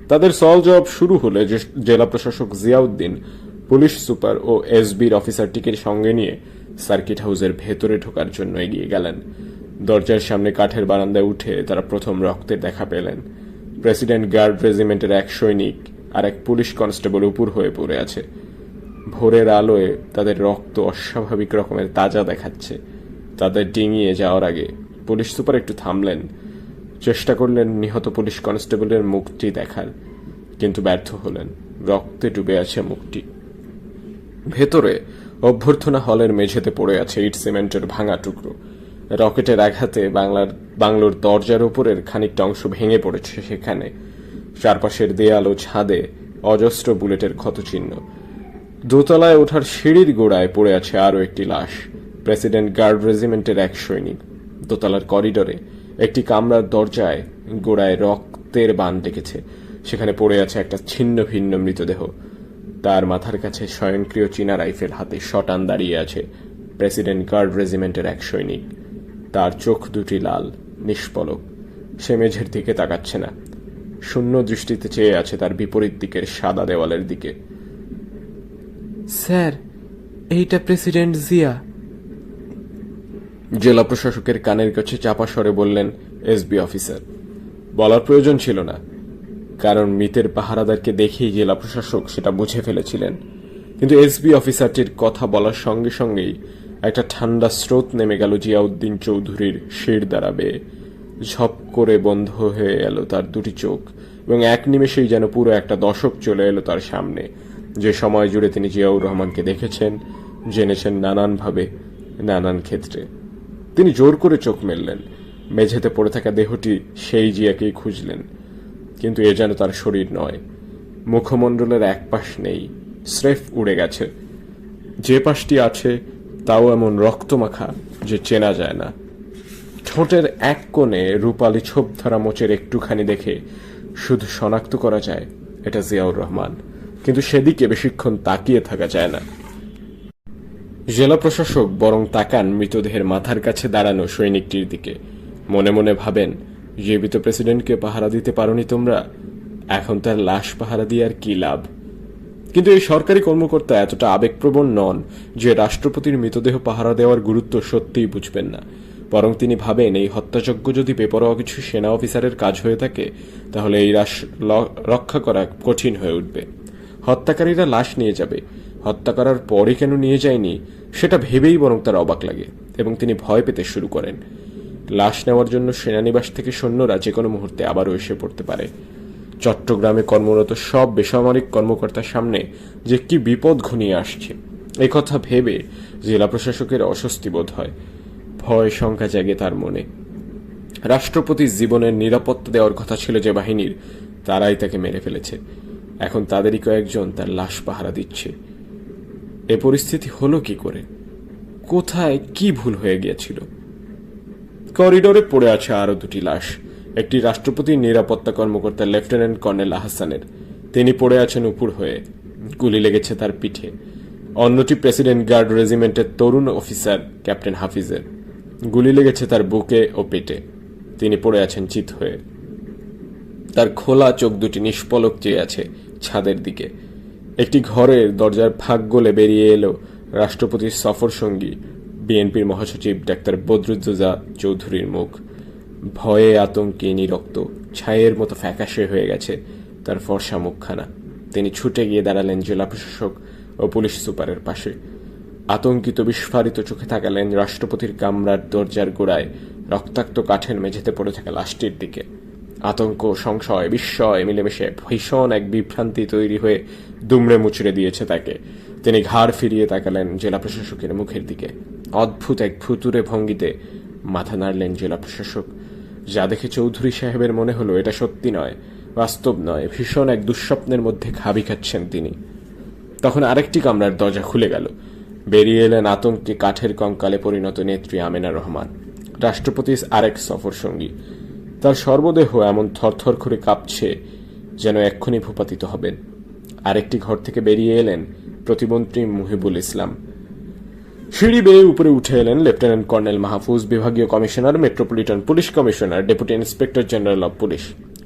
তাদের সল জবাব শুরু হলে জেলা প্রশাসক জিয়াউদ্দিন পুলিশ সুপার ও এসবির অফিসারটিকে সঙ্গে নিয়ে সার্কিট হাউসের ভেতরে ঢোকার জন্য এগিয়ে গেলেন। দরজার সামনে কাঠের বারান্দায় উঠে তারা প্রথম রক্তের দেখা পেলেন। প্রেসিডেন্ট গার্ড রেজিমেন্টের এক সৈনিক আর এক পুলিশ কনস্টেবল উপর হয়ে পড়ে আছে। ভোরের আলোয় তাদের রক্ত অস্বাভাবিক রকমের তাজা দেখাচ্ছে। তাদের ডিঙিয়ে যাওয়ার আগে পুলিশ সুপার একটু থামলেন, চেষ্টা করলেন নিহত পুলিশ কনস্টেবলের মুখটি দেখার, কিন্তু ব্যর্থ হলেন। রক্তে ডুবে আছে মুখটি। ভেতরে অভ্যর্থনা হলের মেঝেতে পড়ে আছে ইট সিমেন্টের ভাঙা টুকরো। রকেটের আঘাতে বাংলোর দরজার উপরের খানিকটা অংশ ভেঙে পড়েছে সেখানে। চারপাশের দেয়াল ও ছাদে অজস্র বুলেটের ক্ষতচিহ্ন। দোতলায় ওঠার সিঁড়ির গোড়ায় পড়ে আছে আরও একটি লাশ, প্রেসিডেন্ট গার্ড রেজিমেন্টের এক সৈনিক। দোতলার করিডোরে একটি কামরার দরজায় গোড়ায় রক্তের বান ডেকেছে। সেখানে পড়ে আছে একটা ছিন্ন ভিন্ন মৃতদেহ। তার মাথার কাছে স্বয়ংক্রিয় চীনা রাইফেল হাতে শটান দাঁড়িয়ে আছে প্রেসিডেন্ট গার্ড রেজিমেন্টের এক সৈনিক। তার চোখ দুটি লাল, নিষ্পলক। সে মেঝের দিকে তাকাচ্ছে না, শূন্য দৃষ্টিতে চেয়ে আছে তার বিপরীত দিকের সাদা দেওয়ালের দিকে। স্যার, এইটা প্রেসিডেন্ট জিয়া। জেলা প্রশাসকের কানের কাছে চাপা স্বরে বললেন এসবি অফিসার। বলার প্রয়োজন ছিল না, কারণ মৃতের পাহারাদারকে দেখেই জেলা প্রশাসক সেটা বুঝে ফেলেছিলেন। কিন্তু এসবি অফিসারটির কথা বলার সঙ্গে সঙ্গেই একটা ঠান্ডা স্রোত নেমে গেল জিয়াউদ্দিন চৌধুরীর শির দ্বারা বেয়ে। ঝপ করে বন্ধ হয়ে এলো তার দুটি চোখ, এবং এক নিমেষেই যেন পুরো একটা দশক চলে এলো তার সামনে। যে সময় জুড়ে তিনি জিয়াউর রহমানকে দেখেছেন, জেনেছেন নানানভাবে, নানান ক্ষেত্রে। তিনি জোর করে চোখ মেললেন। মেঝেতে পড়ে থাকা দেহটি সেই জিয়াকেই খুঁজলেন, কিন্তু এ যেন তার শরীর নয়। মুখমণ্ডলের এক পাশ নেই, স্রেফ উড়ে গেছে। যে পাশটি আছে তাও এমন রক্তমাখা যে চেনা যায় না। ঠোঁটের এক কোণে রূপালী ছোপ ধরা মোচের একটুখানি দেখে শুধু শনাক্ত করা যায় এটা জিয়াউর রহমান, কিন্তু সেদিকে বেশিক্ষণ তাকিয়ে থাকা যায় না। জেলা প্রশাসক বরং তাকান মৃতদেহের মাথার কাছে দাঁড়ানো সৈনিকটির দিকে। মনে মনে ভাবেন, জীবিত প্রেসিডেন্টকে পাহারা দিতে পারোনি তোমরা, এখন তার লাশ পাহারা দিয়ে আর কি লাভ। কিন্তু এই সরকারি কর্মকর্তা এতটা আবেগপ্রবণ নন যে রাষ্ট্রপতির মৃতদেহ পাহারা দেওয়ার গুরুত্ব সত্যিই বুঝবেন না। বরং তিনি ভাবেন এই হত্যাযজ্ঞ যদি বেপরোয়া কিছু সেনা অফিসারের কাজ হয়ে থাকে, তাহলে এই রক্ষা করা কঠিন হয়ে উঠবে। হত্যাকারীরা লাশ নিয়ে যাবে, হত্যা করার পরে কেন নিয়ে যায়নি সেটা ভেবেই বরং তার অবাক লাগে, এবং তিনি ভয় পেতে শুরু করেন। লাশ নেওয়ার জন্য সেনানিবাস থেকে সৈন্যরা যে কোনো মুহূর্তে আবারও এসে পড়তে পারে। চট্টগ্রামে কর্মরত সব বেসামরিক কর্মকর্তার সামনে যে কি বিপদ ঘনিয়ে আসছে, এই কথা ভেবে জেলা প্রশাসকের অস্বস্তি বোধ হয়। ভয় শঙ্কা জাগে তার মনে। রাষ্ট্রপতির জীবনের নিরাপত্তা দেওয়ার কথা ছিল যে বাহিনীর, তারাই তাকে মেরে ফেলেছে। এখন তাদেরই কয়েকজন তার লাশ পাহারা দিচ্ছে। এ পরিস্থিতি হলো কি করে? কোথায় কি ভুল হয়ে গিয়েছিল? করিডোরে পড়ে আছে আরো দুটি লাশ। একটি রাষ্ট্রপতির নিরাপত্তা কর্মকর্তা লেফটেন্যান্ট কর্নেল আহসানের। তিনি পড়ে আছেন উপুড় হয়ে, গুলি লেগেছে তার পিঠে। অন্যটি প্রেসিডেন্ট গার্ড রেজিমেন্টের তরুণ অফিসার ক্যাপ্টেন হাফিজের, গুলি লেগেছে তার বুকে ও পেটে। তিনি পড়ে আছেন চিত হয়ে। তার খোলা চোখ দুটি নিষ্পলক চেয়ে আছে ছাদের দিকে। একটি ঘরের দরজার ফাঁক গলে বেরিয়ে এলো রাষ্ট্রপতির সফর সঙ্গী বিএনপির মহাসচিব ডাক্তার বদরুদ্দোজা চৌধুরীর মুখ। ভয়ে আতঙ্কে নিরক্ত ছায়ের মতো ফ্যাকাশে হয়ে গেছে তার ফর্সা মুখখানা। তিনি ছুটে গিয়ে দাঁড়ালেন জেলা প্রশাসক ও পুলিশ সুপারের পাশে। আতঙ্কিত বিস্ফারিত চোখে তাকালেন রাষ্ট্রপতির কামরার দরজার গোড়ায় রক্তাক্ত কাঠের মেঝেতে পড়ে থাকা লাশটির দিকে। আতঙ্ক, সংশয়, বিস্ময় মিলেমিশে ভীষণ এক বিভ্রান্তি তৈরি হয়ে দুমড়ে মুচড়ে দিয়েছে তাকে। তিনি ঘাড় ফিরিয়ে তাকালেন জেলা প্রশাসকের মুখের দিকে। অদ্ভুত এক ভুতুরে ভঙ্গিতে মাথা নাড়লেন জেলা প্রশাসক। যা দেখে চৌধুরী সাহেবের মনে হলো এটা সত্যি নয়, বাস্তব নয়, ভীষণ এক দুঃস্বপ্নের মধ্যে ঘাবি খাচ্ছেন তিনি। তখন আরেকটি কামরার দরজা খুলে গেল। বেরিয়ে এলেন আতঙ্কে কাঠের কঙ্কালে পরিণত নেত্রী আমেনা রহমান, রাষ্ট্রপতির আরেক সফর সঙ্গী। তার সর্বদেহ এমন থরথর করে কাঁপছে যেন এক্ষুনি ভূপাতিত হবেন। আরেকটি ঘর থেকে বেরিয়ে এলেন প্রতিমন্ত্রী মুহিবুল ইসলাম। সিঁড়ি বেয়ে উপরে উঠে এলেন লেফটেন্যান্ট কর্নেল মাহফুজ, বিভাগীয় commissioner, metropolitan police commissioner, deputy inspector general of police.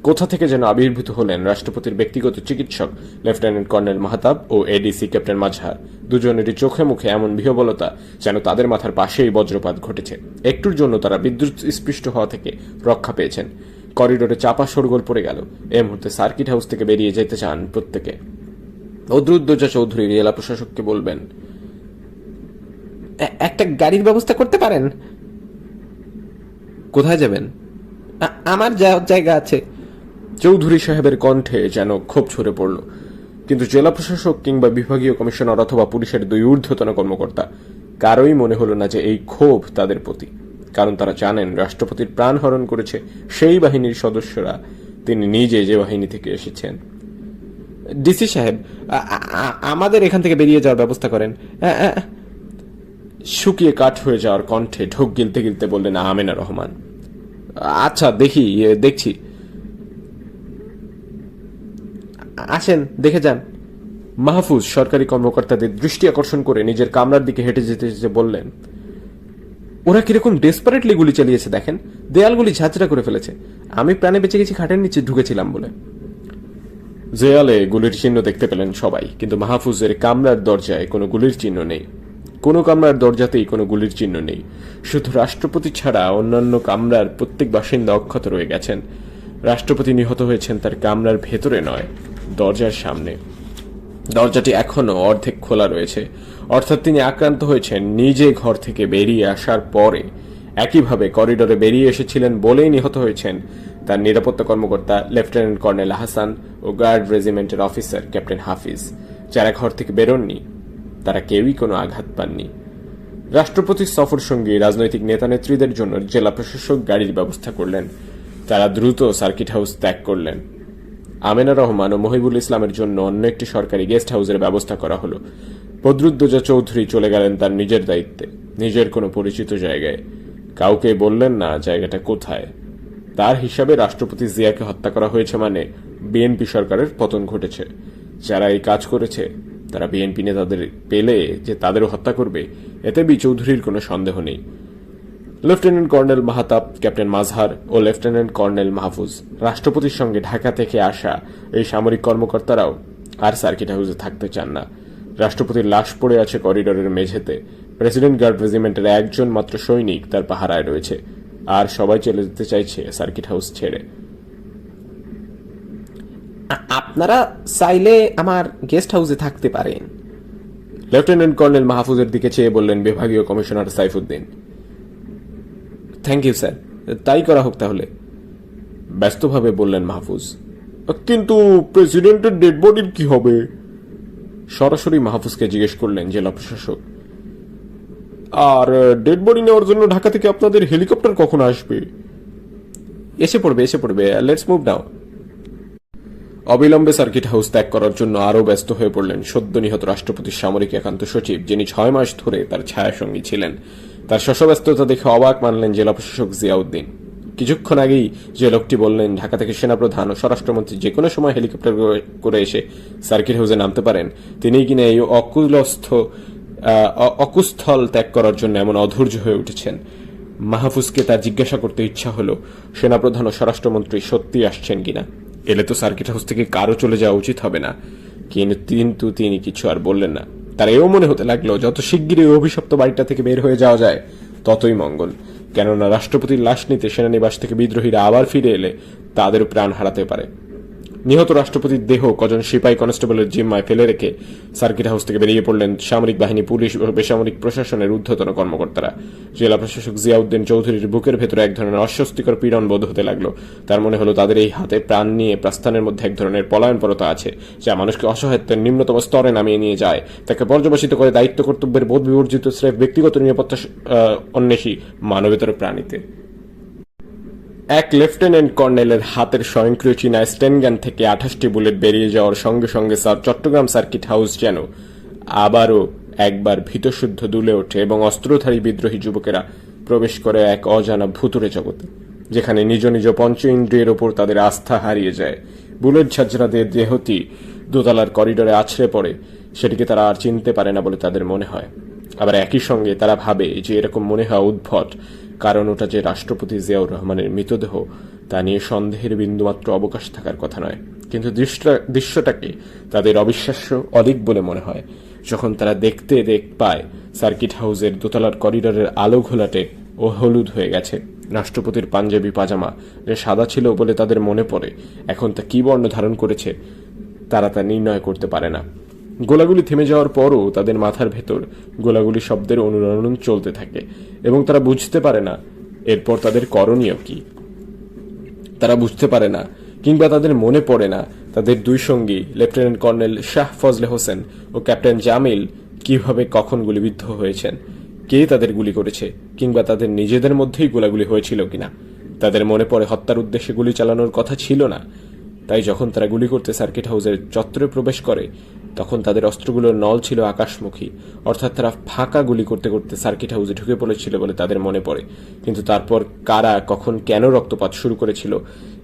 কোথা থেকে যেন আবির্ভূত হলেন রাষ্ট্রপতির ব্যক্তিগত চিকিৎসক লেফটেন্যান্ট কর্নেল মাহতাব ও এডিসি ক্যাপ্টেন মাজহার। দুজনেরই চোখে মুখে এমন বিহবলতা যেন তাদের মাথার পাশেই বজ্রপাত ঘটেছে। একটুর জন্য তারা বিদ্যুৎ স্পৃষ্ট হওয়া থেকে রক্ষা পেয়েছেন। করিডোরে চাপা শোরগোল পড়ে গেল। এই মুহূর্তে সার্কিট হাউস থেকে বেরিয়ে যেতে চান প্রত্যেকে। বদরুদ্দোজা চৌধুরী জেলা প্রশাসককে বলবেন, একটা গাড়ির ব্যবস্থা করতে পারেন? কোথায় যাবেন? আমার যাওয়ার জায়গা আছে। চৌধুরী সাহেবের কণ্ঠে যেন ক্ষোভ ঝরে পড়ল। কিন্তু জেলা প্রশাসক কিংবা বিভাগীয় কমিশনার অথবা পুলিশের দুই ঊর্ধ্বতন কর্মকর্তা কারোই মনে হলো না যে এই ক্ষোভ তাদের প্রতি। কারণ তারা জানেন রাষ্ট্রপতির প্রাণ হরণ করেছে সেই বাহিনীর সদস্যরা, তিনি নিজে যে বাহিনী থেকে এসেছেন। ডিসি সাহেব, আমাদের এখান থেকে বেরিয়ে যাওয়ার ব্যবস্থা করেন। শুকিয়ে কাঠ হয়ে যাওয়ার কণ্ঠে ঢোক গিলতে গিলতে বললেন আমেনা রহমান। আচ্ছা, দেখছি। আসেন, দেখে যান। মাহফুজ সরকারি কর্মকর্তাদের দৃষ্টি আকর্ষণ করে নিজের কামরার দিকে হেঁটে যেতে যেতে বললেন, ওরা কিরকম ডেসপারেটলি গুলি চালিয়েছে দেখেন, দেয়ালগুলি ঝাঁঝরা করে ফেলেছে। আমি প্রাণে বেঁচে গেছি খাটের নিচে ঢুকেছিলাম বলে। দেয়ালে গুলির চিহ্ন দেখতে পেলেন সবাই, কিন্তু মাহফুজের কামরার দরজায় কোনো গুলির চিহ্ন নেই। কোনো কামরার দরজাতেই কোনো গুলির চিহ্ন নেই। শুধু রাষ্ট্রপতি ছাড়া অন্যান্য কামরার প্রত্যেক বাসিন্দা অক্ষত রয়ে গেছেন। রাষ্ট্রপতি নিহত হয়েছেন তার কামরার ভেতরে নয়, দরজার সামনে। দরজাটি এখনো অর্ধেক খোলা রয়েছে, অর্থাৎ তিনি আক্রান্ত হয়েছেন নিজে ঘর থেকে বেরিয়ে আসার পরে। একইভাবে করিডোরে বেরিয়ে এসেছিলেন বলেই নিহত হয়েছেন তার নিরাপত্তা কর্মকর্তা লেফটেন্যান্ট কর্নেল হাসান ও গার্ড রেজিমেন্টের অফিসার ক্যাপ্টেন হাফিজ। যারা ঘর থেকে বেরোননি তারা কেউই কোনো আঘাত পাননি। রাষ্ট্রপতির সফর সঙ্গী রাজনৈতিক নেতা নেত্রীদের জন্য জেলা প্রশাসক গাড়ির ব্যবস্থা করলেন। তারা দ্রুত সার্কিট হাউস ত্যাগ করলেন। আমেনা রহমান ও মহিবুল ইসলামের জন্য অন্য একটি সরকারি গেস্ট হাউসের ব্যবস্থা করা হলো। বদরুদ্দোজা চৌধুরী চলে গেলেন তার নিজের দায়িত্বে, নিজের কোনো পরিচিত জায়গায়। কাউকে বললেন না জায়গাটা কোথায়। তার হিসাবে রাষ্ট্রপতি জিয়াকে হত্যা করা হয়েছে মানে বিএনপি সরকারের পতন ঘটেছে। যারা এই কাজ করেছে তারা বিএনপি নেতাদের পেলে যে তাদেরও হত্যা করবে, এতে বি চৌধুরীর কোনো সন্দেহ নেই। Lieutenant colonel Mahtab, captain Mazhar ও লেফটেন্যান্ট কর্নেল মাহফুজ, রাষ্ট্রপতির সঙ্গে ঢাকা থেকে আসা এই সামরিক কর্মকর্তারাও আর সার্কিট হাউসে থাকতে চান না। রাষ্ট্রপতির লাশ পড়ে আছে করিডোরের মেঝেতে। প্রেসিডেন্ট গার্ড রেজিমেন্টের একজন মাত্র সৈনিক তার পাহারায় রয়েছে, আর সবাই চলে যেতে চাইছে সার্কিট হাউস ছেড়ে। আপনারা চাইলে আমার গেস্ট হাউসে থাকতে পারেন, লেফটেন্যান্ট কর্নেল মাহফুজের দিকে চেয়ে বললেন বিভাগীয় commissioner Saifuddin. Thank you sir, তাই করা হোক তাহলে, ব্যস্তভাবে বললেন মাহফুজ। কিন্তু প্রেসিডেন্টের ডেড বডির কি হবে? সরাসরি মাহফুজকে জিজ্ঞেস করলেন জেলা প্রশাসক। আর ডেড বডি নেওয়ার জন্য ঢাকা থেকে আপনাদের হেলিকপ্টার কখন আসবে? এসে পড়বে, লেটস মুভ নাও। অবিলম্বে সার্কিট হাউস ত্যাগ করার জন্য আরও ব্যস্ত হয়ে পড়লেন সদ্য নিহত রাষ্ট্রপতির সামরিক একান্ত সচিব, যিনি 6 মাস ধরে তার ছায়াসঙ্গী ছিলেন। তার শশব্যস্ততা দেখে অবাক মানলেন জেলা প্রশাসক জিয়াউদ্দিন। কিছুক্ষণ আগেই যে লোকটি বললেন ঢাকা থেকে সেনাপ্রধান ও স্বরাষ্ট্রমন্ত্রী যে কোনো সময় হেলিকপ্টার করে এসে সার্কিট হাউসে নামতে পারেন, তিনিই কিনা এই অকুস্থল ত্যাগ করার জন্য এমন অধৈর্য হয়ে উঠেছেন। মাহফুজকে তার জিজ্ঞাসা করতে ইচ্ছা হলো সেনাপ্রধান ও স্বরাষ্ট্রমন্ত্রী সত্যি আসছেন কিনা। এলে তো সার্কিট হাউস থেকে কারো চলে যাওয়া উচিত হবে না, কিন্তু তিনি কিছু আর বললেন না। তার এও মনে হতে লাগলো যত শিগগিরই অভিশপ্ত বাড়িটা থেকে বের হয়ে যাওয়া যায় ততই মঙ্গল, কেননা রাষ্ট্রপতির লাশ নিতে সেনানিবাস থেকে বিদ্রোহীরা আবার ফিরে এলে তাদেরও প্রাণ হারাতে পারে। নিহত রাষ্ট্রপতির দেহ কজন সিপাহী কনস্টেবলের জিম্মায় ফেলে রেখে সার্কিট হাউস থেকে বেরিয়ে পড়লেন সামরিক বাহিনী, পুলিশ ও বেসামরিক প্রশাসনের ঊর্ধ্বতন কর্মকর্তারা। জেলা প্রশাসক জিয়াউদ্দিন চৌধুরীর বুকের ভেতরে এক ধরনের অস্বস্তিকর পীড়ন বোধ হতে লাগলো। তার মনে হলো তাদের এই হাতে প্রাণ নিয়ে প্রস্থানের মধ্যে এক ধরনের পলায়নপরতা আছে, যা মানুষকে অসহায়ত্বের নিম্নতম স্তরে নামিয়ে নিয়ে যায়, তাকে পর্যবেসিত করে দায়িত্ব কর্তব্যের বোধ বিবর্জিত স্রেফ ব্যক্তিগত নিরাপত্তা অন্বেষী মানবেতর প্রাণীতে। এক লেফটেন্যান্ট কর্নেলের হাতের স্বয়ংক্রিয় চীনা স্টেনগান থেকে 28টি বুলেট বেরিয়ে যাওয়ার সঙ্গে সঙ্গে চট্টগ্রাম সার্কিট হাউস যেন আবারও একবার ভীতশুদ্ধ দুলে ওঠে এবং অস্ত্রধারী বিদ্রোহী যুবকেরা প্রবেশ করে এক অজানা ভুতুরে জগতে, যেখানে নিজ নিজ পঞ্চ ইন্দ্রিয়ের ওপর তাদের আস্থা হারিয়ে যায়। বুলেট ঝাঁঝরাদের দেহটি দোতলার করিডোরে আছড়ে পড়ে, সেটিকে তারা আর চিনতে পারে না বলে তাদের মনে হয়। আবার একই সঙ্গে তারা ভাবে যে এরকম মনে হওয়া উদ্ভট, কারণ ওটা যে রাষ্ট্রপতি জিয়াউর রহমানের মৃতদেহ তা নিয়ে সন্দেহের বিন্দুমাত্র অবকাশ থাকার কথা নয়। কিন্তু দৃশ্যটাকে তাদের অবিশ্বাস্য অধিক বলে মনে হয় যখন তারা দেখতে পায় সার্কিট হাউসের দোতলার করিডোরের আলো ঘোলাটে ও হলুদ হয়ে গেছে। রাষ্ট্রপতির পাঞ্জাবি পাজামা যে সাদা ছিল বলে তাদের মনে পড়ে, এখন তা কি বর্ণ ধারণ করেছে তারা তা নির্ণয় করতে পারে না। গোলাগুলি থেমে যাওয়ার পরও তাদের মাথার ভেতর গোলাগুলি শব্দের অনুরণন চলতে থাকে এবং তারা বুঝতে পারে না এরপর তাদের করণীয় কি। তারা বুঝতে পারে না কিংবা তাদের মনে পড়ে না তাদের দুই সঙ্গী লেফটেন্যান্ট কর্নেল শাহ ফজলে হোসেন ও ক্যাপ্টেন জামিল কিভাবে কখন গুলিবিদ্ধ হয়েছেন, কে তাদের গুলি করেছে, কিংবা তাদের নিজেদের মধ্যেই গোলাগুলি হয়েছিল কিনা। তাদের মনে পড়ে হত্যার উদ্দেশ্যে গুলি চালানোর কথা ছিল না, তাই যখন তারা গুলি করতে সার্কিট হাউসের চত্বরে প্রবেশ করে তখন তাদের অস্ত্রগুলোর নল ছিল আকাশমুখী, অর্থাৎ তারা ফাঁকা গুলি করতে করতে সার্কিট হাউসে ঢুকে পড়েছিল বলে তাদের মনে পড়ে। কিন্তু তারপর কারা কখন কেন রক্তপাত শুরু করেছিল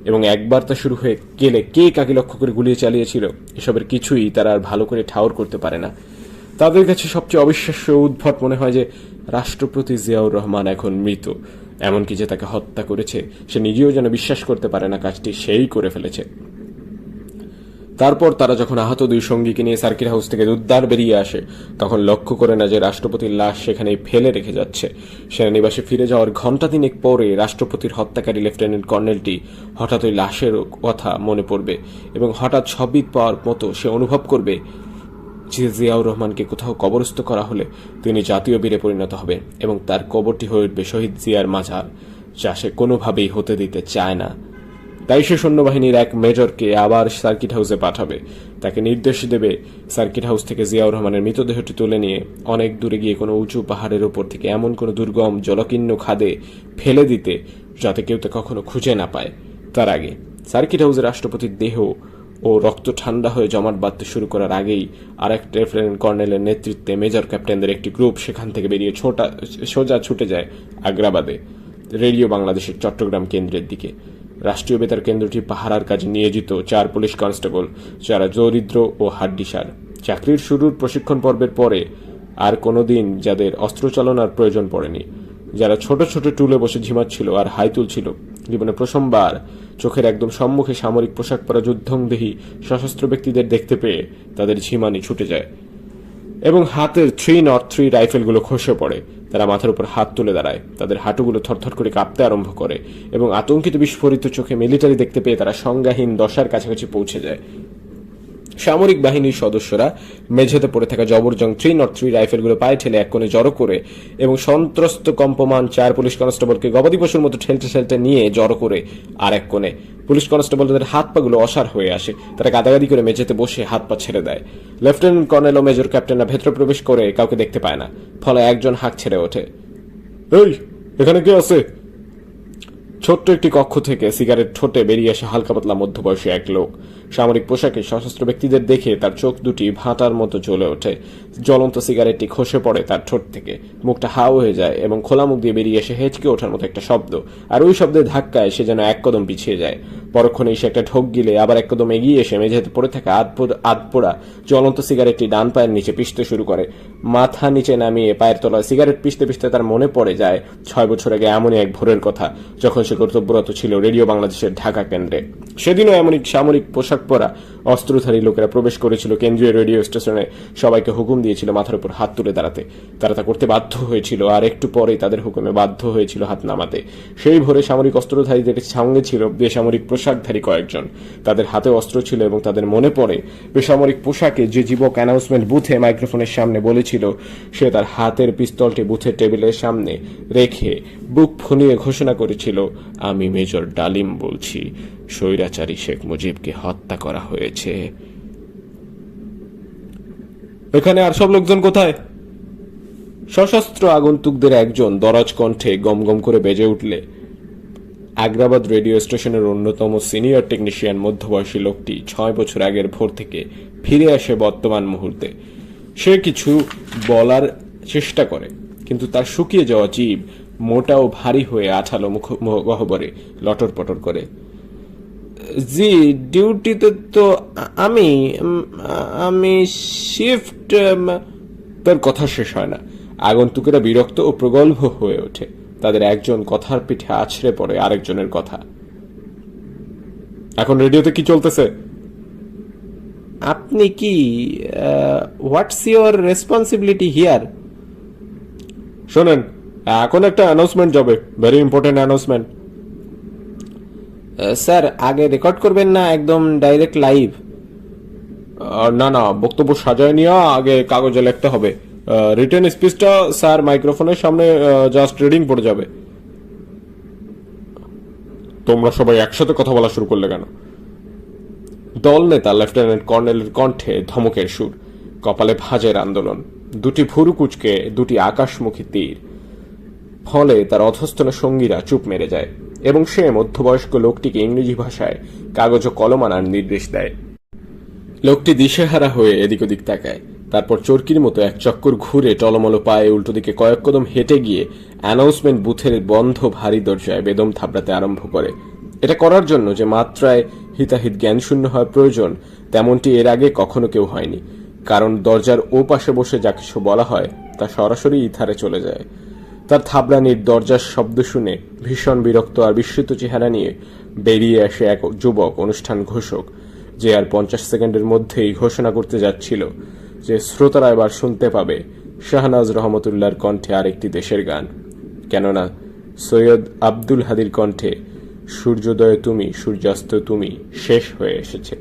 এবং একবার তা শুরু হয়ে গেলে কে কাকে লক্ষ্য করে গুলি চালিয়েছিল, এসবের কিছুই তারা আর ভালো করে ঠাউর করতে পারে না। তাদের কাছে সবচেয়ে অবিশ্বাস্য উদ্ভট মনে হয় যে রাষ্ট্রপতি জিয়াউর রহমান এখন মৃত, এমনকি যে তাকে হত্যা করেছে সে নিজেও যেন বিশ্বাস করতে পারে না কাজটি সেই করে ফেলেছে। তারপর তারা যখন আহত দুই সঙ্গীকে নিয়ে সার্কিট হাউস থেকে উদ্ধার বেরিয়ে আসে তখন লক্ষ্য করে না যে রাষ্ট্রপতির লাশ সেখানেই ফেলে রেখে যাচ্ছে। সেনানিবাসে ফিরে যাওয়ার ঘণ্টা তিনেক পরে রাষ্ট্রপতির হত্যাকারী লেফটেন্যান্ট কর্নেলটি হঠাৎ ওই লাশের কথা মনে পড়বে এবং হঠাৎ সবই পাওয়ার মতো সে অনুভব করবে যে জিয়াউর রহমানকে কোথাও কবরস্থ করা হলে তিনি জাতীয় বীরে পরিণত হবে এবং তার কবরটি হয়ে উঠবে শহীদ জিয়ার মাজার, যা সে কোনোভাবেই হতে দিতে চায় না। তাই সে সৈন্যবাহিনীর এক মেজরকে আবার সার্কিট হাউসে পাঠাবে, তাকে নির্দেশ দেবে সার্কিট হাউস থেকে জিয়াউর রহমানের মৃতদেহটি তুলে নিয়ে অনেক দূরে গিয়ে কোনো উঁচু পাহাড়ের উপর থেকে এমন কোনো দুর্গম জলকীর্ণ খাদে ফেলে দিতে যাতে কেউ তা কখনো খুঁজে না পায়। তার আগে সার্কিট হাউসে রাষ্ট্রপতির দেহ ও রক্ত ঠান্ডা হয়ে জমাট বাঁধতে শুরু করার আগেই আরেক লেফটেন্যান্ট কর্নেলের নেতৃত্বে মেজর ক্যাপ্টেনদের একটি গ্রুপ সেখান থেকে বেরিয়ে সোজা ছুটে যায় আগ্রাবাদে, রেডিও বাংলাদেশের চট্টগ্রাম কেন্দ্রের দিকে। রাষ্ট্রীয় বেতার কেন্দ্রটি পাহারার কাজে নিয়োজিত 4 পুলিশ কনস্টেবল, যারা দরিদ্র ও হাড্ডিসার। চাকরির শুরুর প্রশিক্ষণ পর্বের পরে আর কোনোদিন যাদের অস্ত্র চালনার প্রয়োজন পড়েনি, যারা ছোট ছোট টুলে বসে ঝিমাচ্ছিল আর হাই তুলছিল, জীবনে প্রথমবার চোখের একদম সম্মুখে সামরিক পোশাক পরা যুদ্ধংদেহী সশস্ত্র ব্যক্তিদের দেখতে পেয়ে তাদের ঝিমানি ছুটে যায় এবং হাতের 303 রাইফেলগুলো খসে পড়ে। তারা মাথার উপর হাত তুলে দাঁড়ায়, তাদের হাঁটুগুলো থরথর করে কাঁপতে আরম্ভ করে এবং আতঙ্কিত বিস্ফোরিত চোখে মিলিটারি দেখতে পেয়ে তারা সংজ্ঞাহীন দশার কাছাকাছি পৌঁছে যায়। সামরিক বাহিনীর সদস্যরা মেঝেতে পড়ে থাকা জবরজং 303 রাইফেলগুলো পায়ে ঠেলে এক কোণে জড়ো করে এবং সন্ত্রস্ত কম্পমান 4 পুলিশ কনস্টেবলকে গবাদি পশুর মতো ঠেলতে নিয়ে জড়ো করে আর এক কোণে। পুলিশ কনস্টেবলদের হাত পাগুলো অসাড় হয়ে আসে, তারা গাদাগাদি করে মেঝেতে বসে হাত পা ছেড়ে দেয়। লেফটেন্যান্ট কর্নেল ও মেজর ক্যাপ্টেনরা ভেতরে প্রবেশ করে কাউকে দেখতে পায় না, ফলে একজন হাঁক ছেড়ে ওঠে, এই এখানে কে আছে? ছোট্ট একটি কক্ষ থেকে সিগারেট ঠোঁটে বেরিয়ে আসে হালকা পাতলা মধ্যবয়সী এক লোক। সামরিক পোশাকে সশস্ত্র ব্যক্তিদের দেখে তার চোখ দুটি ভাঁটার মতো জ্বলে ওঠে। জ্বলন্ত সিগারেটটি খসে পড়ে তার ঠোঁট থেকে, মুখটা হাও হয়ে যায় এবং খোলা মুখ দিয়ে বেরিয়ে এসে হেঁচকে ওঠার মতো একটা শব্দ, আর ওই শব্দের ধাক্কায় সে যেন এক কদম পিছিয়ে যায়। পরক্ষণেই সে একটা ঢোক গিলে আবার এক কদম এগিয়ে এসে মেঝেতে পড়ে থাকা আধপোড়া জ্বলন্ত সিগারেটটি ডান পায়ের নিচে পিষতে শুরু করে। মাথা নিচে নামিয়ে পায়ের তলায় সিগারেট পিষতে পিষতে তার মনে পড়ে যায় 6 বছর আগে এমনই এক ভোরের কথা, যখন সে কর্তব্যরত ছিল রেডিও বাংলাদেশের ঢাকা কেন্দ্রে। সেদিনও এমনই সামরিক পোশাক পরা অস্ত্রধারী লোকেরা প্রবেশ করেছিল কেন্দ্রীয় রেডিও স্টেশনে, সবাইকে হুকুম দিয়েছিল মাথার উপর হাত তুলে দাঁড়াতে। তারা তা করতে বাধ্য হয়েছিল, আর একটু পরেই তাদের হুকুমে বাধ্য হয়েছিল হাত নামাতে। সেই ভোরে সামরিক অস্ত্রধারীদের সঙ্গে ছিল বেসামরিক পোশাকধারী কয়েকজন। তাদের হাতে অস্ত্র ছিল এবং তাদের মনে পড়ে বেসামরিক পোশাকে যে যুবক অ্যানাউন্সমেন্ট বুথে মাইক্রোফোনের সামনে বলেছিল সে তার হাতের পিস্তলটি বুথের টেবিলের সামনে রেখে বুক ফুলিয়ে ঘোষণা করেছিল, আমি মেজর ডালিম বলছি, স্বৈরাচারী শেখ মুজিবকে হত্যা করা হয়েছে। এখানে আর সব লোকজন কোথায়? সশস্ত্র আগন্তুকদের একজন দরাজ কণ্ঠে গমগম করে বেজে উঠলে আগ্রাবাদ রেডিও স্টেশনের অন্যতম সিনিয়র টেকনিশিয়ান মধ্যবয়সী লোকটি 6 বছর আগের ভোর থেকে ফিরে আসে বর্তমান মুহূর্তে। সে কিছু বলার চেষ্টা করে, কিন্তু তার শুকিয়ে যাওয়া জিভ মোটা ও ভারী হয়ে আঠালো গহ্বরে লটর পটর করে। জি, ডিউটিতে তো আমি শিফট। তার কথা শেষ হয় না। আগন্তুকেরা বিরক্ত ও প্রগল্ভ হয়ে ওঠে। তাদের একজন কথার পিঠে আছড়ে পড়ে আরেকজনের কথা। এখন রেডিওতে কি চলতেছে? আপনি কি হোয়াটস ইউর রেসপন্সিবিলিটি হিয়ার? শোনেন, এখন একটা অ্যানাউন্সমেন্ট যাবে, ভেরি ইম্পর্টেন্ট অ্যানাউন্সমেন্ট। স্যার, আগে রেকর্ড করবেন না একদম ডাইরেক্ট লাইভ? না না, বক্তব্য সাজায় নিয়ে আগে কাগজে লিখতে হবে। রিটেন স্পিচটা স্যার মাইক্রোফোনের সামনে জাস্ট রিডিং পড়ে যাবে। তোমরা সবাই একসাথে কথা বলা শুরু করলে কেন? দল নেতা লেফটেন্যান্ট কর্নেলের কণ্ঠে ধমকের সুর, কপালে ভাঁজের আন্দোলন, দুটি ভুরু কুচকে দুটি আকাশমুখী তীর। ফলে তার অধস্তন সঙ্গীরা চুপ মেরে যায় এবং সে মধ্যবয়স্ক লোকটিকে ইংরেজি ভাষায় কাগজ ও কলম আনার নির্দেশ দেয়। লোকটি দিশেহারা হয়ে এদিক ওদিক তাকায়, তারপর চরকির মতো এক চক্কর ঘুরে টলমল পায়ে উল্টো দিকে কয়েক কদম হেঁটে গিয়ে অ্যানাউন্সমেন্ট বুথের বন্ধ ভারী দরজায় বেদম থাবড়াতে আরম্ভ করে। এটা করার জন্য যে মাত্রায় হিতাহিত জ্ঞানশূন্য হওয়ার প্রয়োজন, তেমনটি এর আগে কখনো কেউ হয়নি। কারণ দরজার ও পাশে বসে যা কিছু বলা হয় তা সরাসরি ইথারে চলে যায়। তার থাবড়ানির দরজার শব্দ শুনে ভীষণ বিরক্ত আর বিস্মিত চেহারা নিয়ে বেরিয়ে আসে এক যুবক অনুষ্ঠান ঘোষক, যে আর 50 সেকেন্ডের মধ্যেই ঘোষণা করতে যাচ্ছিল যে শ্রোতারা এবার শুনতে পাবে শাহনাজ রহমতুল্লাহর কণ্ঠে আরেকটি দেশের গান। কেননা সৈয়দ আব্দুল হাদির কণ্ঠে সূর্যোদয় তুমি সূর্যাস্ত তুমি শেষ হয়ে এসেছে।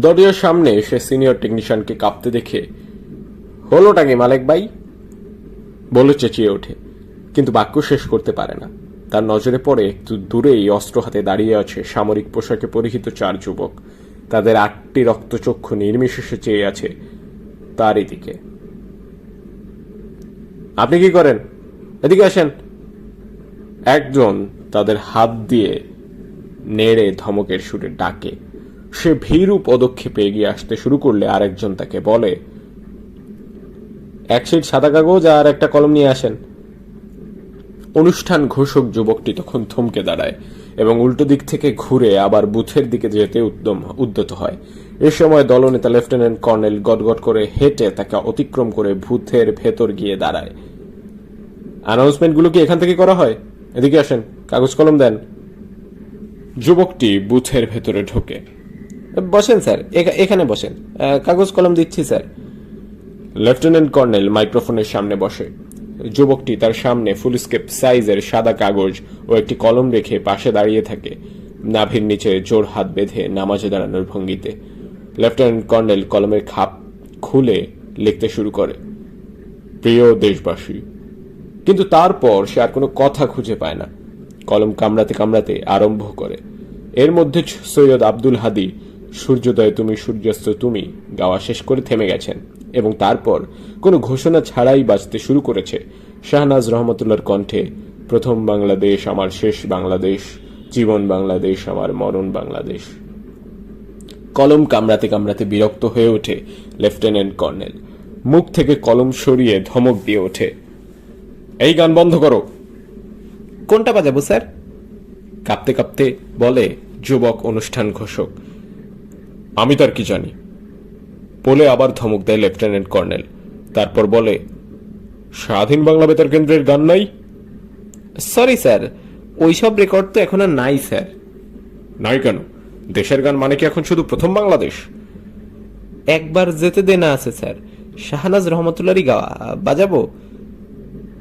দরজার সামনে সে সিনিয়র টেকনিশিয়ানকে কাঁপতে দেখে, হলোটা কি মালেক ভাই বলে চেঁচিয়ে ওঠে, কিন্তু বাক্য শেষ করতে পারে না। তার নজরে পড়ে একটু দূরেই অস্ত্র হাতে দাঁড়িয়ে আছে সামরিক পোশাকে পরিহিত 4 যুবক। তাদের 8টি রক্তচক্ষু নির্বিশেষে চেয়ে আছে তারই দিকে। আপনি কি করেন? এদিকে আসেন। একজন তাদের হাত দিয়ে নেড়ে ধমকের সুরে ডাকে। সে ভীরু পদক্ষেপে এগিয়ে আসতে শুরু করলে আরেকজন তাকে বলে, এক শীট সাদা কাগজ আর একটা কলম নিয়ে আসেন। অনুষ্ঠান ঘোষক যুবকটি তখন থমকে দাঁড়ায় এবং উল্টো দিক থেকে ঘুরে আবার বুথের দিকে যেতে উদ্যত হয়। এ সময় দলনেতা লেফটেন্যান্ট কর্নেল গটগট করে হেঁটে তাকে অতিক্রম করে বুথের ভেতর গিয়ে দাঁড়ায়। অ্যানাউন্সমেন্টগুলো কি এখান থেকে করা হয়? এদিকে আসেন, কাগজ কলম দেন। যুবকটি বুথের ভেতরে ঢোকে। বসেন স্যার, এখানে বসেন, কাগজ কলম দিচ্ছি স্যার। লেফটেন্যান্ট কর্নেল মাইক্রোফোনের সামনে বসে। যুবকটি তার সামনে ফুলস্কেপ সাইজের সাদা কাগজ ও একটি কলম রেখে পাশে দাঁড়িয়ে থাকে, নাভির নিচে জোর হাত বেঁধে নামাজে দাঁড়ানোর ভঙ্গিতে। লেফটেন্যান্ট কর্নেল কলমের খাপ খুলে লিখতে শুরু করে, প্রিয় দেশবাসী। কিন্তু তারপর সে আর কোনো কথা খুঁজে পায় না। কলম কামড়াতে কামড়াতে আরম্ভ করে। এর মধ্যে সৈয়দ আব্দুল হাদি সূর্যোদয় তুমি সূর্যাস্ত তুমি গাওয়া শেষ করে থেমে গেছেন এবং তারপর কোনো ঘোষণা ছাড়াই বাজতে শুরু করেছে শাহনাজ রহমতুল্লাহর কণ্ঠে, প্রথম বাংলাদেশ আমার শেষ বাংলাদেশ, জীবন বাংলাদেশ আমার মরণ বাংলাদেশ। কলম কামড়াতে কামড়াতে বিরক্ত হয়ে ওঠে লেফটেন্যান্ট কর্নেল। মুখ থেকে কলম সরিয়ে ধমক দিয়ে ওঠে, এই গান বন্ধ করো। কোনটা বাজাবো স্যার? কাঁপতে কাঁপতে বলে যুবক অনুষ্ঠান ঘোষক। আমি তার কি জানি বলে আবার ধমক দেয় লেফটেন্যান্ট কর্নেল। তারপর বলে, স্বাধীন বাংলা বেতার কেন্দ্রের গান নাই? সরি স্যার, ওইসব রেকর্ড তো এখন আর নাই স্যার। নাই কেন? দেশের গান মানে কি এখন শুধু প্রথম বাংলাদেশ? একবার যেতে দেনা আছে স্যার, শাহনাজ রহমতুল্লাহরই গাওয়া, বাজাবো?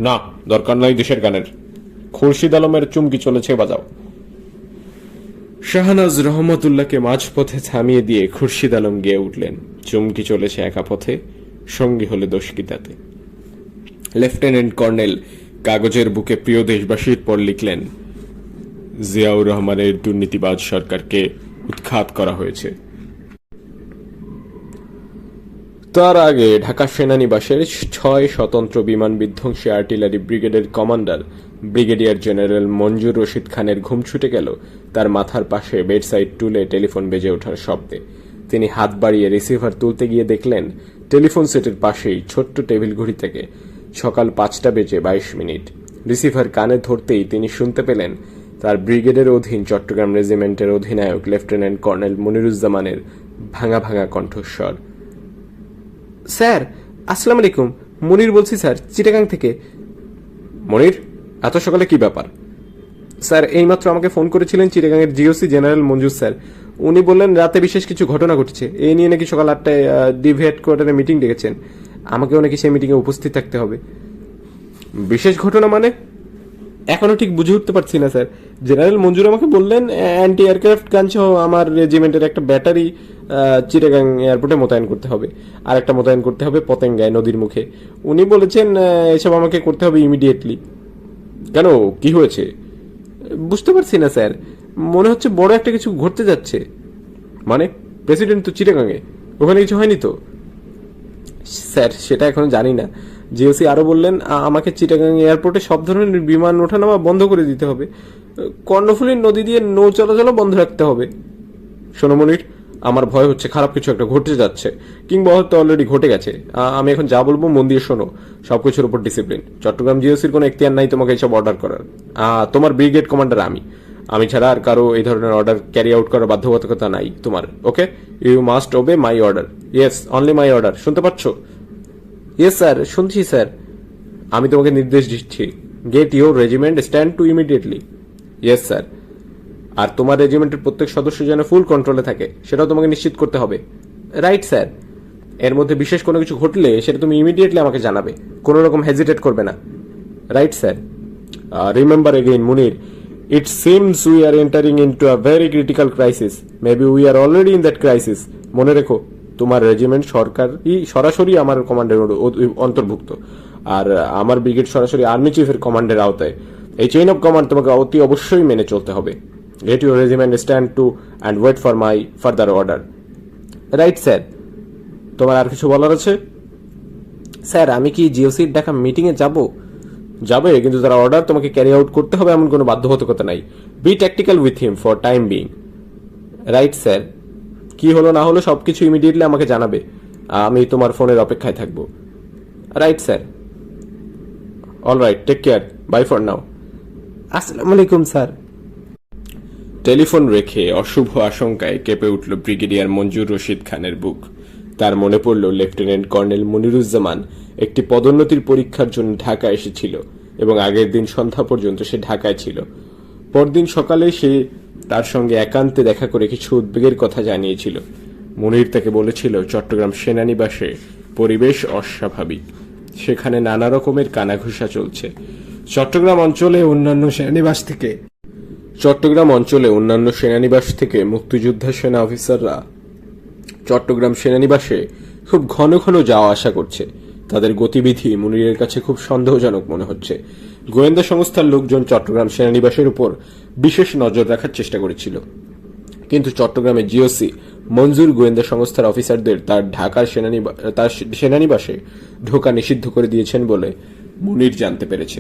না, দরকার নাই দেশের গানের। খুরশিদ আলমের চুমকি চলেছে, বাজাও। শাহনাজ রহমতুল্লাহকে মাঝপথে থামিয়ে দিয়ে খুরশিদ আলম গেয়ে উঠলেন, চুমকি চলেছে একা পথে, সঙ্গী হলে দোষ কি তাতে। লেফটেন্যান্ট কর্নেল কাগজের বুকে প্রিয় দেশবাসীর পর লিখলেন, জিয়াউর রহমানের দুর্নীতিবাজ সরকারকে উৎখাত করা হয়েছে। তার আগে ঢাকা সেনানিবাসের 6 স্বতন্ত্র বিমান বিধ্বংসী আর্টিলারি ব্রিগেডের কমান্ডার ব্রিগেডিয়ার জেনারেল মঞ্জুর রশিদ খানের ঘুম ছুটে গেল তার মাথার পাশে বেডসাইড টুলে টেলিফোন বেজে ওঠার শব্দে। তিনি হাত বাড়িয়ে রিসিভার তুলতে গিয়ে দেখলেন টেলিফোন সেটের পাশেই ছোট্ট টেবিল ঘড়ি থেকে সকাল 5:22। রিসিভার কানে ধরতেই তিনি শুনতে পেলেন তার ব্রিগেডের অধীন চট্টগ্রাম রেজিমেন্টের অধিনায়ক লেফটেন্যান্ট কর্নেল মনিরুজ্জামানের ভাঙা ভাঙা কণ্ঠস্বর। স্যার, আসসালামু আলাইকুম, মনির বলছি স্যার, চিটাগাং থেকে। মনির, এত সকালে কি ব্যাপার? স্যার, এইমাত্র আমাকে ফোন করেছিলেন চিটাগাংয়ের জিওসি জেনারেল মঞ্জুর স্যার। উনি বললেন রাতে বিশেষ কিছু ঘটনা ঘটেছে, এই নিয়ে নাকি সকাল 8টায় ডিভি হেডকোয়ার্টারে মিটিং ডেকেছেন, আমাকেও নাকি সেই মিটিংয়ে উপস্থিত থাকতে হবে। বিশেষ ঘটনা মানে? এখনো ঠিক বুঝে উঠতে পারছি না স্যার। জেনারেল মঞ্জুর আমাকে বললেন অ্যান্টি এয়ারক্রাফট গান সহ আমার রেজিমেন্টের একটা ব্যাটারি চিটাগাং এয়ারপোর্টে মোতায়েন করতে হবে, আর একটা মোতায়েন করতে হবে পতেঙ্গায় নদীর মুখে। উনি বলেছেন এসব আমাকে করতে হবে ইমিডিয়েটলি। কেন, কি হয়েছে? বুঝতে পারছি না স্যার, মনে হচ্ছে বড় একটা কিছু ঘটতে যাচ্ছে। মানে, প্রেসিডেন্ট তো চিটাগাংয়ে, ওখানে কিছু হয়নি তো? স্যার, সেটা এখনো জানি না। জিওসি আরো বললেন আমাকে চিটাগাং এয়ারপোর্টে সব ধরনের বিমান ওঠানামা বন্ধ করে দিতে হবে, কর্ণফুলীর নদী দিয়ে নৌ চলাচলও বন্ধ রাখতে হবে। শোনো মনির, আমার ভয় হচ্ছে খারাপ কিছু একটা ঘটতে যাচ্ছে, কিংবা হয়তো অলরেডি ঘটে গেছে। আমি এখন যা বলবো মন দিয়ে শোনো। সবকিছুর উপর ডিসিপ্লিন। চট্টগ্রাম জিওসির কোনো এখতিয়ার নাই তোমাকে এইসব অর্ডার করার। তোমার ব্রিগেড কমান্ডার আমি ছাড়া আর কারো এই ধরনের অর্ডার ক্যারি আউট করার বাধ্যবাধকতা নাই তোমার। Okay, you must obey my order. Yes, only my order. শুনতে পাচ্ছ? ইয়েস স্যার, শুনছি স্যার। আমি তোমাকে নির্দেশ দিচ্ছি, get your regiment stand to immediately. Yes sir. আর তোমার রেজিমেন্টের প্রত্যেক সদস্য যেন ফুল কন্ট্রোলে থাকে, সেটাও তোমাকে নিশ্চিত করতে হবে। Right sir. এর মধ্যে বিশেষ কোনো কিছু ঘটলে সেটা তুমি ইমিডিয়েটলি আমাকে জানাবে, কোনো রকম হেজিটেট করবে না। Right sir. Remember again Munir, it seems we are entering into a very critical crisis. Maybe we are already in that crisis. মনে রেখো, তোমার রেজিমেন্ট সরাসরি আমার কমান্ডের অন্তর্ভুক্ত, আর আমার ব্রিগেড সরাসরি আর্মি চিফের কমান্ডের আওতায়। এই চেইন অফ কমান্ড তোমাকে অতি অবশ্যই মেনে চলতে হবে। Get your regiment stand to and wait for my further order. Right sir. তোমার আর কিছু বলার আছে? স্যার, আমি কি জিওসির ডাকা মিটিংয়ে যাব? যাবে, কিন্তু তার অর্ডার তোমাকে ক্যারি আউট করতে হবে এমন কোনো বাধ্যবাধকতা নাই। Be tactical with him for time being. Right sir. কি হলো না হলো সবকিছু ইমিডিয়েটলি আমাকে জানাবে, আমি তোমার ফোনের অপেক্ষায় থাকবো। Right sir. All right, take care, bye for now. আসসালামু আলাইকুম স্যার। টেলিফোন রেখে অশুভ আশঙ্কায় কেঁপে উঠল ব্রিগেডিয়ার মঞ্জুর রশিদ খানের বুক। তার মনে পড়ল লেফটেন্যান্ট কর্নেল মনিরুজ্জামান একটি পদোন্নতির পরীক্ষার জন্য ঢাকা এসেছিল এবং আগের দিন সন্ধ্যা পর্যন্ত সে ঢাকায় ছিল। পরদিন সকালে সে তার সঙ্গে একান্তে দেখা করে কিছু উদ্বেগের কথা জানিয়েছিল। মনির তাকে বলেছিল চট্টগ্রাম সেনানিবাসে পরিবেশ অস্বাভাবিক, সেখানে নানা রকমের কানাঘুষা চলছে। চট্টগ্রাম অঞ্চলে অন্যান্য সেনানিবাস থেকে মুক্তিযোদ্ধা সেনা অফিসাররা চট্টগ্রাম সেনানিবাসে খুব ঘন ঘন যাওয়া আসা করছে। তাদের গতিবিধি মুনিরের কাছে খুব সন্দেহজনক মনে হচ্ছে। গোয়েন্দা সংস্থার লোকজন চট্টগ্রাম সেনানিবাসের উপর বিশেষ নজর রাখার চেষ্টা করেছিল, কিন্তু চট্টগ্রামের জিওসি মঞ্জুর গোয়েন্দা সংস্থার অফিসারদের তার ঢাকার সেনানিবাসে ঢোকা নিষিদ্ধ করে দিয়েছেন বলে মুনির জানতে পেরেছে।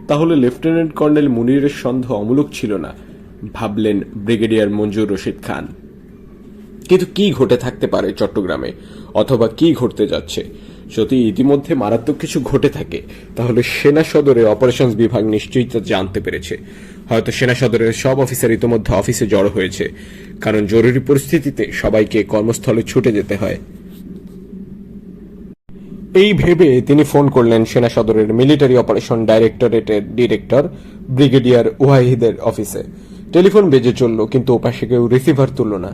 তাহলে লেফটেন্যান্ট কর্নেল মুনিরের সন্দেহ অমূলক ছিল না, ভাবলেন ব্রিগেডিয়ার মঞ্জুর রশিদ খান। কিন্তু কি ঘটে থাকতে পারে চট্টগ্রামে, অথবা কি ঘটতে যাচ্ছে? যদি ইতিমধ্যে মারাত্মক কিছু ঘটে থাকে তাহলে সেনা সদরের অপারেশনস বিভাগ নিশ্চয়ই তা জানতে পেরেছে। হয়তো সেনা সদরের সব অফিসার ইতিমধ্যে অফিসে জড়ো হয়েছে, কারণ জরুরি পরিস্থিতিতে সবাইকে কর্মস্থলে ছুটে যেতে হয়। এই ভেবে তিনি ফোন করলেন সেনা সদরের মিলিটারি অপারেশন ডাইরেক্টরেটের ডিরেক্টর ব্রিগেডিয়ার ওয়াহিদের অফিসে। টেলিফোন বেজে চলল, কিন্তু ওপাশে কেউ রিসিভার তুলল না।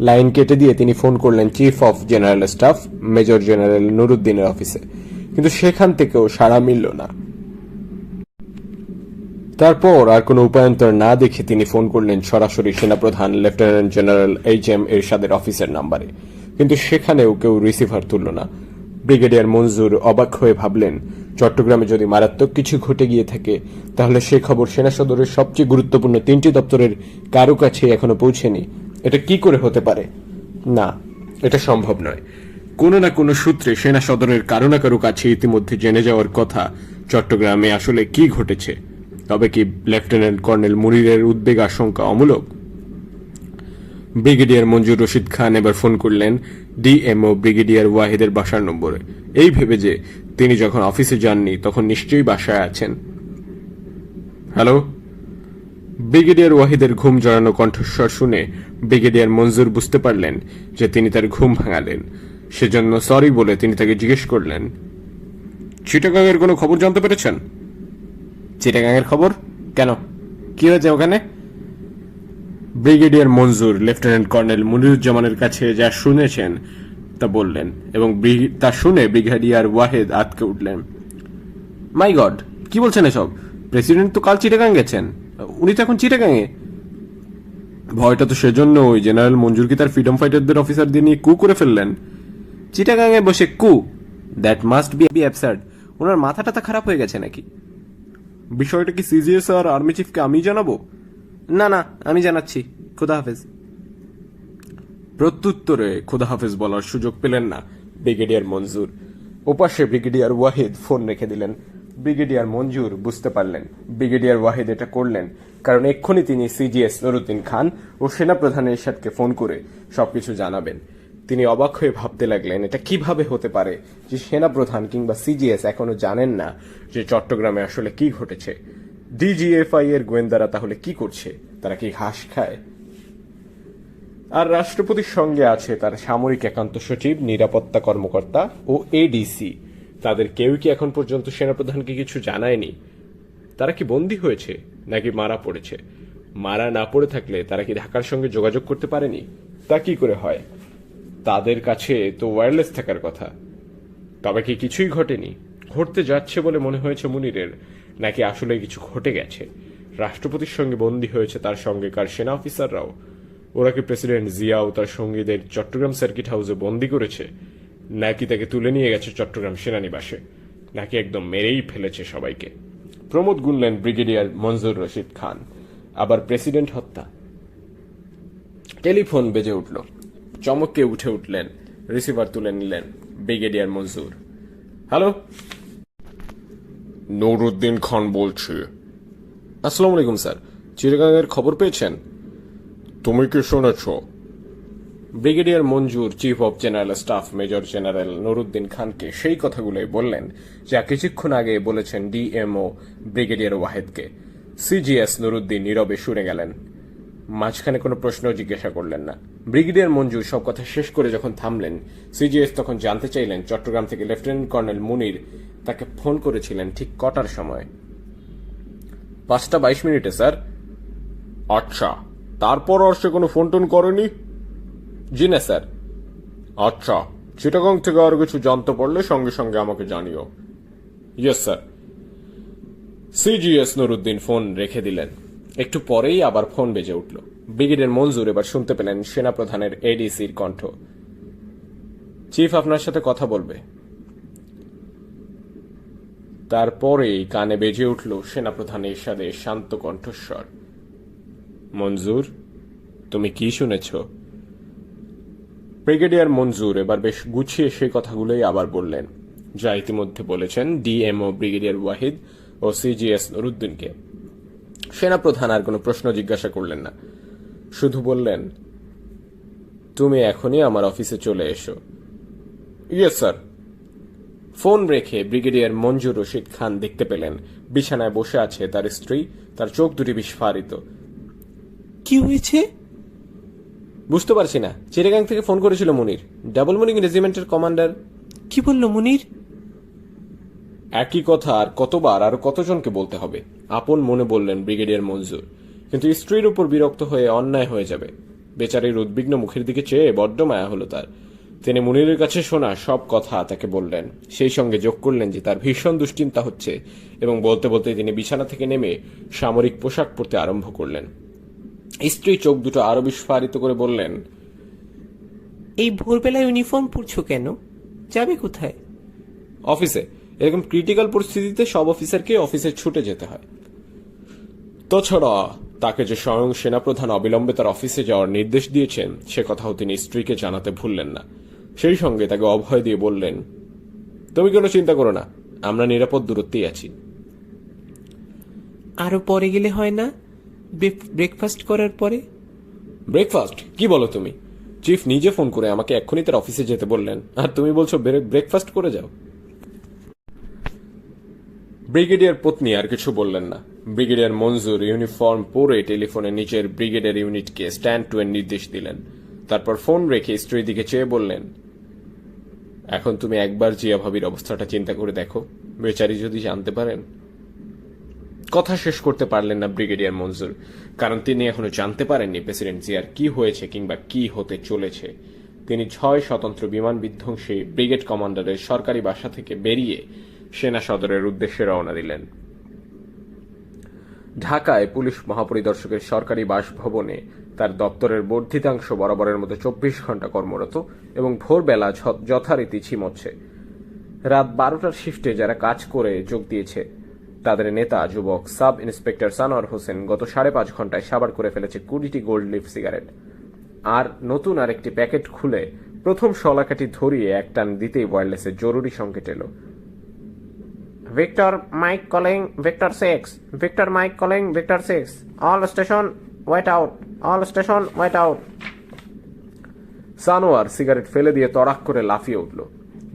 লাইন কেটে দিয়ে তিনি ফোন করলেন chief of general staff major general নুরুদ্দিনের অফিসে, কিন্তু সেখান থেকেও সাড়া মিলল না। তারপর আর কোনো উপায়ন্তর না দেখে তিনি ফোন করলেন সরাসরি সেনাপ্রধান লেফটেন্যান্ট জেনারেল HM এরশাদের অফিসের নাম্বারে, কিন্তু সেখানেও কেউ রিসিভার তুলল না। ব্রিগেডিয়ার মঞ্জুর অবাক হয়ে ভাবলেন, চট্টগ্রামে যদি মারাত্মক কিছু ঘটে গিয়ে থাকে তাহলে সে খবর সেনা সদরের সবচেয়ে গুরুত্বপূর্ণ 3টি দপ্তরের কারো কাছে এখনো পৌঁছেনি। এটা কি করে হতে পারে? না, এটা সম্ভব নয়। কোনো না কোনো সূত্রে সেনা সদরের কারো না কারো কাছে ইতিমধ্যে জেনে যাওয়ার কথা চট্টগ্রামে আসলে কি ঘটেছে। তবে কি লেফটেন্যান্ট কর্নেল মুনিরের উদ্বেগ আশঙ্কা অমূলক? ব্রিগেডিয়ার মঞ্জুর রশিদ খান এবার ফোন করলেন ডিএমও ব্রিগেডিয়ার ওয়াহিদের বাসার নম্বরে, এই ভেবে যে তিনি যখন অফিসে যাননি তখন নিশ্চয়ই বাসায় আছেন। হ্যালো। ব্রিগেডিয়ার ওয়াহিদের ঘুম জড়ানো কণ্ঠস্বর শুনে ব্রিগেডিয়ার মঞ্জুর বুঝতে পারলেন যে তিনি তার ঘুম ভাঙালেন। সেজন্য সরি বলে তিনি তাকে জিজ্ঞেস করলেন, চিটাগাংয়ের কোনো খবর জানতে পেরেছেন? চিটাগাংয়ের খবর? কেন, কি হয়েছে ওখানে? ব্রিগেডিয়ার মঞ্জুর লেফটেন্যান্ট কর্নেল মুনিরুজ্জামানের কাছে যা শুনেছেন তা বললেন, এবং তা শুনে ব্রিগেডিয়ার ওয়াহিদ আতকে উঠলেন। মাই গড, কি বলছেন এসব? প্রেসিডেন্ট তো কাল চিটাগাং গেছেন, উনি তো এখন চিটাগাংয়ে। ভয়টা তো সেজন্য ওই জেনারেল মঞ্জুর কি তার ফ্রিডম ফাইটারদের অফিসারদের নিয়ে কু করে ফেললেন? চিটাগাংয়ে বসে coup? That must be absurd. ওনার মাথাটা তো খারাপ হয়ে গেছে নাকি? বিষয়টা কি সিজিএস আর আর্মি চিফকে আমি জানাবো? না না, আমি জানাচ্ছি, খোদা হাফেজ। প্রত্যুত্তরে খোদা হাফেজ বলার সুযোগ পেলেন না ব্রিগেডিয়ার মঞ্জুর। ওপাশে ব্রিগেডিয়ার ওয়াহিদ ফোন রেখে দিলেন। ব্রিগেডিয়ার মঞ্জুর বুঝতে পারলেন ব্রিগেডিয়ার ওয়াহিদ এটা করলেন কারণ এক্ষুনি তিনি সিজিএস নুরুদ্দিন খান ও সেনাপ্রধান এরশাদকে ফোন করে সবকিছু জানাবেন। তিনি অবাক হয়ে ভাবতে লাগলেন, এটা কিভাবে হতে পারে যে সেনাপ্রধান কিংবা সিজিএস এখনো জানেন না যে চট্টগ্রামে আসলে কি ঘটেছে। ডিজিএফআই এর গোয়েন্দারা তাহলে কি করছে? তারা কি ঘাস খায়? আর রাষ্ট্রপতির সঙ্গে আছে তার সামরিক একান্ত সচিব, নিরাপত্তা কর্মকর্তা ও এডিসি। তাদের কেউ কি এখন পর্যন্ত সেনাপ্রধানকে কিছু জানায়নি? তারা কি বন্দী হয়েছে নাকি মারা পড়েছে? মারা না পড়ে থাকলে তারা কি ঢাকার সঙ্গে যোগাযোগ করতে পারেনি? তা কি করে হয়? তাদের কাছে তো ওয়্যারলেস থাকার কথা। তবে কি কিছুই ঘটেনি? ঘটতে যাচ্ছে বলে মনে হয়েছে মুনিরের, নাকি আসলে কিছু ঘটে গেছে? রাষ্ট্রপতির সঙ্গে বন্দী হয়েছে তার সঙ্গেকার সেনা অফিসাররাও। ওরা কি প্রেসিডেন্ট জিয়া ও তার সঙ্গীদের চট্টগ্রাম সার্কিট হাউসে বন্দী করেছে, নাকি তাকে তুলে নিয়ে গেছে চট্টগ্রাম সেনানিবাসে, নাকি একদম মেরেই ফেলেছে সবাইকে? প্রমোদ গুনলেন ব্রিগেডিয়ার মঞ্জুর রশিদ খান। আবার প্রেসিডেন্ট হত্যা। টেলিফোন বেজে উঠল। চমকে উঠে উঠলেন, রিসিভার তুলে নিলেন ব্রিগেডিয়ার মঞ্জুর। হ্যালো। নুরুদ্দিন খান বলছি। আসসালামু আলাইকুম স্যার, চিটাগাংয়ের খবর পেয়েছেন? তুমি কি শুনেছ? Brigadier Manzur chief of general staff major general Nuruddin খানকে সেই কথাগুলোই বললেন যা কিছুক্ষণ আগে বলেছেন ডিএমও ব্রিগেডিয়ার ওয়াহিদকে। সিজিএস নুরুদ্দিন নীরবে শুনে গেলেন, মাঝখানে কোনো প্রশ্ন জিজ্ঞাসা করলেন না। ব্রিগেডিয়ার মঞ্জুর সব কথা শেষ করে যখন থামলেন, সিজিএস তখন জানতে চাইলেন চট্টগ্রাম থেকে লেফটেন্যান্ট কর্নেল মুনির তাকে ফোন করেছিলেন ঠিক কটার সময়? 5:22 স্যার। আচ্ছা, তারপর আর সে কোনো ফোন টোন করেনি? জি না স্যার। আচ্ছা, চিটাগাং থেকে আর কিছু জানতে পারলে সঙ্গে সঙ্গে আমাকে জানিও। Yes sir. CGS Nuruddin phone রেখে দিলেন। একটু পরেই আবার ফোন বেজে উঠল। ব্রিগেডিয়ার মঞ্জুর এবার শুনতে পেলেন সেনাপ্রধানের এডিসির কণ্ঠ। চিফ আপনার সাথে কথা বলবে। তারপরেই কানে বেজে উঠল সেনাপ্রধান এরশাদের শান্ত কণ্ঠস্বর। মঞ্জুর, তুমি কি শুনেছ? ব্রিগেডিয়ার মঞ্জুর এবার বেশ গুছিয়ে সেই কথাগুলোই আবার বললেন, যা ইতিমধ্যে বলেছেন ডিএমও ব্রিগেডিয়ার ওয়াহিদ ও সিজিএস নুরুদ্দিনকে। সেনাপ্রধান আর কোনো প্রশ্ন জিজ্ঞাসা করলেন না, শুধু বললেন, তুমি এখনই আমার অফিসে চলে এসো। Yes sir. ফোন রেখে ব্রিগেডিয়ার মঞ্জুর রশিদ খান দেখতে পেলেন বিছানায় বসে আছে তার স্ত্রী, তার চোখ দুটি বিস্ফারিত। কি হয়েছে? বুঝতে পারছি না। চিটাগাং থেকে ফোন করেছিল মুনির, ডাবল মর্নিং রেজিমেন্টের কমান্ডার। কি বলল মুনির? একই কথা আর কতবার আর কতজনকে বলতে হবে, আপন মনে বললেন ব্রিগেডিয়ার মঞ্জুর। কিন্তু স্ত্রীর উপর বিরক্ত হয়ে অন্যায় হয়ে যাবে। বেচারির উদ্বিগ্ন মুখের দিকে চেয়ে বড্ড মায়া হলো তার। তিনি মুনিরের কাছে শোনা সব কথা তাকে বললেন, সেই সঙ্গে যোগ করলেন যে তার ভীষণ দুশ্চিন্তা হচ্ছে, এবং বলতে বলতে তিনি বিছানা থেকে নেমে সামরিক পোশাক পরতে আরম্ভ করলেন। স্ত্রী চোখ দুটো আরো বিস্ফারিত করে বললেন, এই ভোরবেলায় ইউনিফর্ম পরছো কেন? যাবে কোথায়? অফিসে। এরকম ক্রিটিক্যাল পরিস্থিতিতে সব অফিসারকে অফিসে ছুটে যেতে হয়। তাছাড়া তাকে যে স্বয়ং সেনাপ্রধান অবিলম্বে তার অফিসে যাওয়ার নির্দেশ দিয়েছেন সে কথাও তিনি স্ত্রীকে জানাতে ভুললেন না। সেই সঙ্গে তাকে অভয় দিয়ে বললেন, তুমি কোনো চিন্তা করো না, আমরা নিরাপদ দূরত্বেই আছি। আরো পরে গেলে হয় না? ব্রেকফাস্ট করার পরে? ব্রেকফাস্ট? কি বলো তুমি? চিফ নিজে ফোন করে আমাকে এক্ষুনি তার অফিসে যেতে বললেন, আর তুমি বলছো ব্রেকফাস্ট করে যাও। ব্রিগেডিয়ার পত্নী আর কিছু বললেন না। ব্রিগেডিয়ার মঞ্জুর ইউনিফর্ম পরে টেলিফোনে নিচের ব্রিগেডিয়ার ইউনিটকে স্ট্যান্ড টু এর নির্দেশ দিলেন। তারপর ফোন রেখে স্ত্রীর দিকে চেয়ে বললেন, এখন তুমি একবার জিয়া ভাবির অবস্থাটা চিন্তা করে দেখো, বেচারি যদি জানতে পারেন। কথা শেষ করতে পারলেন না ব্রিগেডিয়ার মঞ্জুর, কারণ তিনি এখনো জানতে পারেননি প্রেসিডেন্ট জিয়ার কি হয়েছে কিংবা কি হতে চলেছে। তিনি 6 স্বতন্ত্র বিমান বিধ্বংসী ব্রিগেড কমান্ডারের সরকারি বাসা থেকে বেরিয়ে সেনা সদরের উদ্দেশ্যে রওনা দিলেন। ঢাকায় পুলিশ মহাপরিদর্শকের সরকারি বাসভবনে তার দপ্তরের বর্ধিতাংশ বরাবরের মতো 24 ঘন্টা কর্মরত এবং ভোরবেলা যথারীতি ঝিমোচ্ছে। রাত 12টার শিফটে যারা কাজ করে যোগ দিয়েছে তাদের নেতা যুবক সাব ইন্সপেক্টর সানোয়ার হোসেন গত 5.5 ঘন্টায় সাবার করে ফেলেছে 20টি গোল্ড লিফ সিগারেট। আর নতুন আরেকটি প্যাকেট খুলে প্রথম শলাকাটি ধরিয়ে একটান দিতেই ওয়্যারলেসের জরুরি সংকেত এলো, Victor Mike calling Victor 6. Victor Mike calling Victor 6. All station wait out. All station wait out. Sanowar cigarette ফেলে দিয়ে তড়াক করে লাফিয়ে উঠল।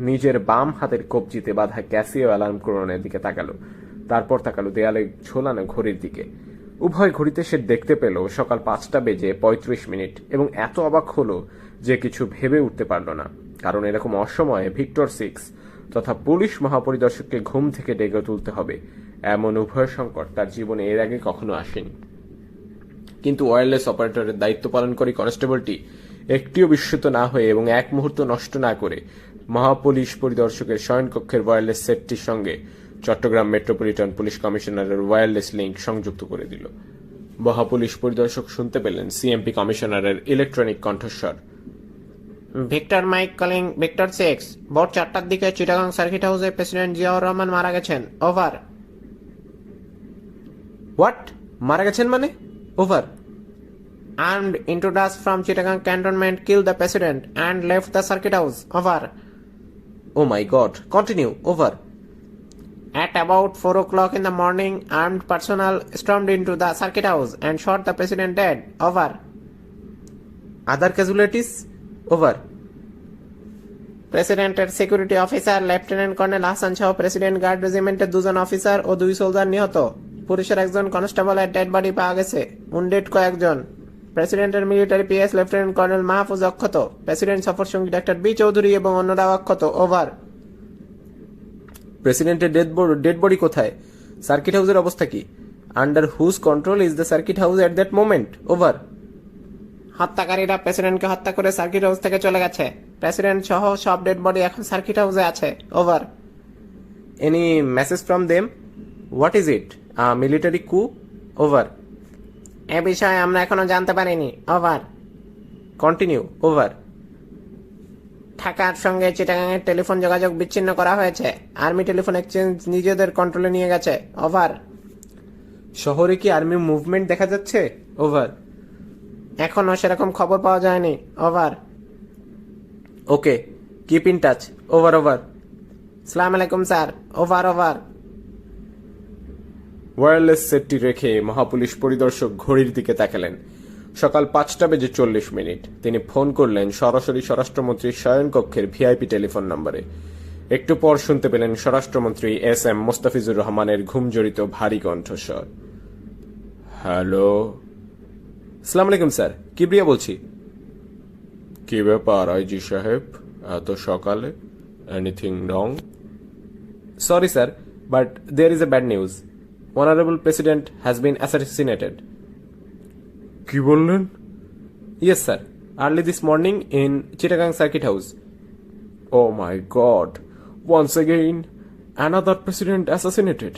নিজের বাম হাতের কবজিতে বাঁধা ক্যাসিও অ্যালার্ম ক্রোনের দিকে তাকালো। তারপর তাকালো দেয়ালে ঝোলানো ঘড়ির দিকে। উভয় ঘড়িতে সে দেখতে পেল সকাল 5:35 এবং এত অবাক হলো যে কিছু ভেবে উঠতে পারল না, কারণ এরকম অসময়ে ভিক্টর 6 তথা পুলিশ মহাপরিদর্শককে ঘুম থেকে ডেকে তুলতে হবে এমন উভয় সংকট তার জীবনে এর আগে কখনো আসেনি। কিন্তু ওয়্যারলেস অপারেটরের দায়িত্ব পালনকারী কনস্টেবলটি একটিও বিস্মিত না হয়ে এবং এক মুহূর্ত নষ্ট না করে মহাপুলিশ পরিদর্শকের শয়নকক্ষের ওয়্যারলেস সেটটির সঙ্গে চট্টগ্রাম মেট্রোপলিটন পুলিশ কমিশনারের ওয়্যারলেস লিঙ্ক সংযুক্ত করে দিল। মহাপুলিশ পরিদর্শক শুনতে পেলেন সিএমপি কমিশনারের ইলেকট্রনিক কণ্ঠস্বর, ভিক্টর মাইক কলিং ভিক্টর 6, ভোর 4টার দিকে চিটাগাং সার্কিট হাউসে প্রেসিডেন্ট জিয়াউর রহমান মারা গেছেন, ওভার। হোয়াট? মারা গেছেন মানে? Over. Armed intruders from Chittagong cantonment killed the president and left the circuit house, over. Oh my God, continue, over. At about 4 o'clock in the morning, armed personnel stormed into the circuit house and shot the president dead, over. Other casualties? Over. প্রেসিডেন্টের security officer lieutenant colonel Hasan সহ president guard রেজিমেন্টের 2 জন officer ও 2 soldier নিহত। পুলিশের একজন কনস্টেবলের dead body পাওয়া গেছে, উন্ডেড কয়েকজন। প্রেসিডেন্টের military PS lieutenant colonel Mahfuz অক্ষত, প্রেসিডেন্ট সফর সঙ্গী ডাক্তার বি চৌধুরী এবং অন্যরাও অক্ষত, ওভার। প্রেসিডেন্টের ডেড বডি কোথায়? সার্কিট হাউসের অবস্থা কি? Under whose control is the circuit house at that moment, over. হত্যাকারীরা প্রেসিডেন্টকে হত্যা করে সার্কিট হাউস থেকে চলে গেছে। প্রেসিডেন্ট সহ সব ডেড বডি এখন সার্কিট হাউসে আছে, over. Any message from them? What is it? Military কু? ওভার। এ বিষয়ে আমরা এখনো জানতে পারিনি, ওভার। Continue, over. ঢাকার সঙ্গে চিটাগাংয়ের টেলিফোন যোগাযোগ বিচ্ছিন্ন করা হয়েছে। আর্মি টেলিফোন এক্সচেঞ্জ নিজেদের কন্ট্রোলে নিয়ে গেছে, ওভার। শহরে কি আর্মি মুভমেন্ট দেখা যাচ্ছে? ওভার। এখনো সেরকম খবর পাওয়া যায়নি, over. Okay, keep in touch, over, over. সালাম আলাইকুম স্যার, ওভার, ওভার। ওয়্যারলেস সেটটি রেখে মহাপুলিশ পরিদর্শক ঘড়ির দিকে তাকালেন। সকাল 5:40 তিনি ফোন করলেন সরাসরি স্বরাষ্ট্রমন্ত্রীর শয়নকক্ষের ভিআইপি টেলিফোন নম্বরে। একটু পর শুনতে পেলেন স্বরাষ্ট্রমন্ত্রী এস এম মোস্তাফিজুর রহমানের ঘুমজড়িত ভারী কণ্ঠস্বর। হ্যালো। আসসালামু আলাইকুম স্যার, কিবরিয়া বলছি। কি ব্যাপার আইজি সাহেব, এত সকালে? Anything wrong? Sorry sir, but there is a bad news. Honourable president has been assassinated. কি বললেন? Yes sir, early this morning in Chittagong circuit house. Oh my God! Once again, another president assassinated.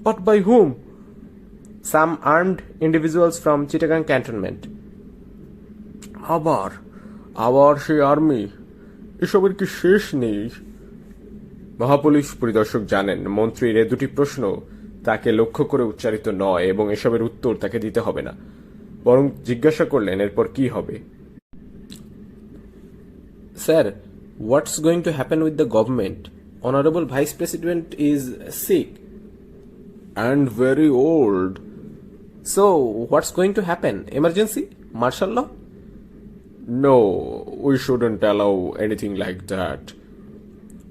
But by whom? Some armed individuals from Chittagong cantonment. আবার সেই army, এসবের কি শেষ নেই? মহাপুলিশ পরিদর্শক জানেন মন্ত্রীর এ দুটি প্রশ্ন তাকে লক্ষ্য করে উচ্চারিত নয় এবং এসবের উত্তর তাকে দিতে হবে না, বরং জিজ্ঞাসা করলেন এরপর কি হবে। Sir, what's going to happen with the government? Honorable Vice President is sick. And very old. So, what's going to happen? Emergency? Martial law? No, we shouldn't allow anything like that.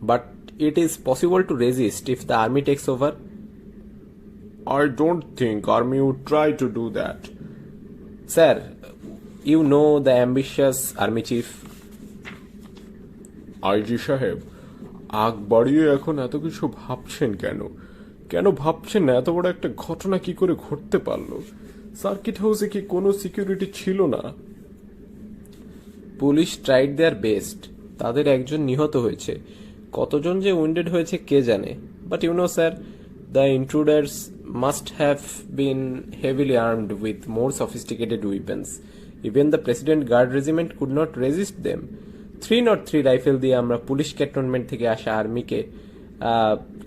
But it is possible to resist if the army takes over. I don't think army would try to do that. Sir, you know the ambitious army chief. IG সাহেব, আগ বাড়িয়ে এখন এত কিছু ভাবছেন কেন? কেন ভাবছেন না এত বড় একটা ঘটনা কি করে ঘটতে পারলো? সার্কিট হাউসে কি কোনো সিকিউরিটি ছিল না? Police tried their best. তাদের একজন নিহত হয়েছে, কতজন যে উইন্ডেড হয়েছে কে জানে। But you know sir, the intruders must have been heavily armed with more sophisticated weapons. Even the president guard regiment could not resist them. 303 rifle দিয়ে আমরা পুলিশ ক্যান্টনমেন্ট থেকে আসা আর্মিকে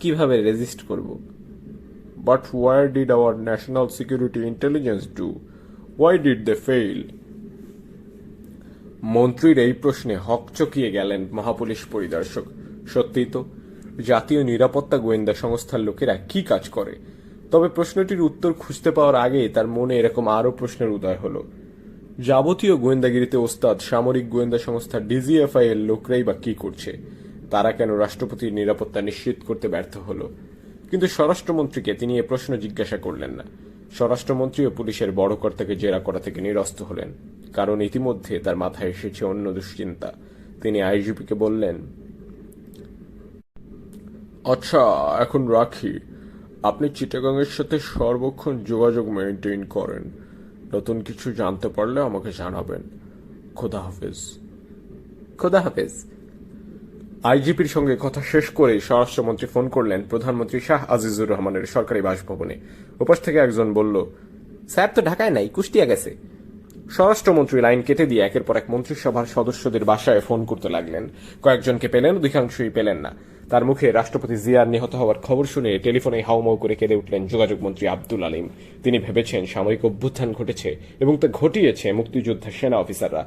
কিভাবে রেজিস্ট করব? But where did our national security intelligence do? Why did they fail? মন্ত্রীর এই প্রশ্নে হকচকিয়ে গেলেন মহাপুলিশ পরিদর্শক। সত্যিই তো, জাতীয় নিরাপত্তা গোয়েন্দা সংস্থার লোকেরা কি কাজ করে? তবে প্রশ্নটির উত্তর খুঁজতে পাওয়ার আগেই তার মনে এরকম আরো প্রশ্নের উদয় হলো। যাবতীয় গোয়েন্দাগিরিতে ওস্তাদ সামরিক গোয়েন্দা সংস্থা ডিজিএফআই এর লোকরাই বা কি করছে? তারা কেন রাষ্ট্রপতির নিরাপত্তা নিশ্চিত করতে ব্যর্থ হলো? কিন্তু স্বরাষ্ট্রমন্ত্রীকে তিনি এ প্রশ্ন জিজ্ঞাসা করলেন না। স্বরাষ্ট্রমন্ত্রী ও পুলিশের বড় কর্তাকে জেরা করা থেকে নিরস্ত হলেন, কারণ ইতিমধ্যে তার মাথায় এসেছে অন্য দুশ্চিন্তা। তিনি আইজিপিকে বললেন, আচ্ছা এখন রাখি, আপনি চিটাগাংয়ের সাথে সর্বক্ষণ যোগাযোগ মেনটেইন করেন। নতুন কিছু জানতে পারলে আমাকে জানাবেন। খোদা হাফেজ। খোদা হাফেজ। আইজিপির সঙ্গে কথা শেষ করে স্বরাষ্ট্রমন্ত্রী ফোন করলেন প্রধানমন্ত্রী শাহ আজিজুর রহমানের সরকারি বাসভবনে। ওপাশ থেকে একজন বলল, স্যার তো ঢাকায় নাই, কুষ্টিয়া গেছে। স্বরাষ্ট্রমন্ত্রী লাইন কেটে দিয়ে একের পর এক মন্ত্রিসভার সদস্যদের বাসায় ফোন করতে লাগলেন। কয়েকজনকে পেলেন, অধিকাংশই পেলেন না। তার মুখে রাষ্ট্রপতি জিয়ার নিহত হওয়ার খবর শুনে টেলিফোনে হাউমাউ করে কেঁদে উঠলেন যোগাযোগ মন্ত্রী আব্দুল আলিম। তিনি ভেবেছেন সামরিক অভ্যুত্থান ঘটেছে এবং তা ঘটিয়েছে মুক্তিযোদ্ধা সেনা অফিসাররা।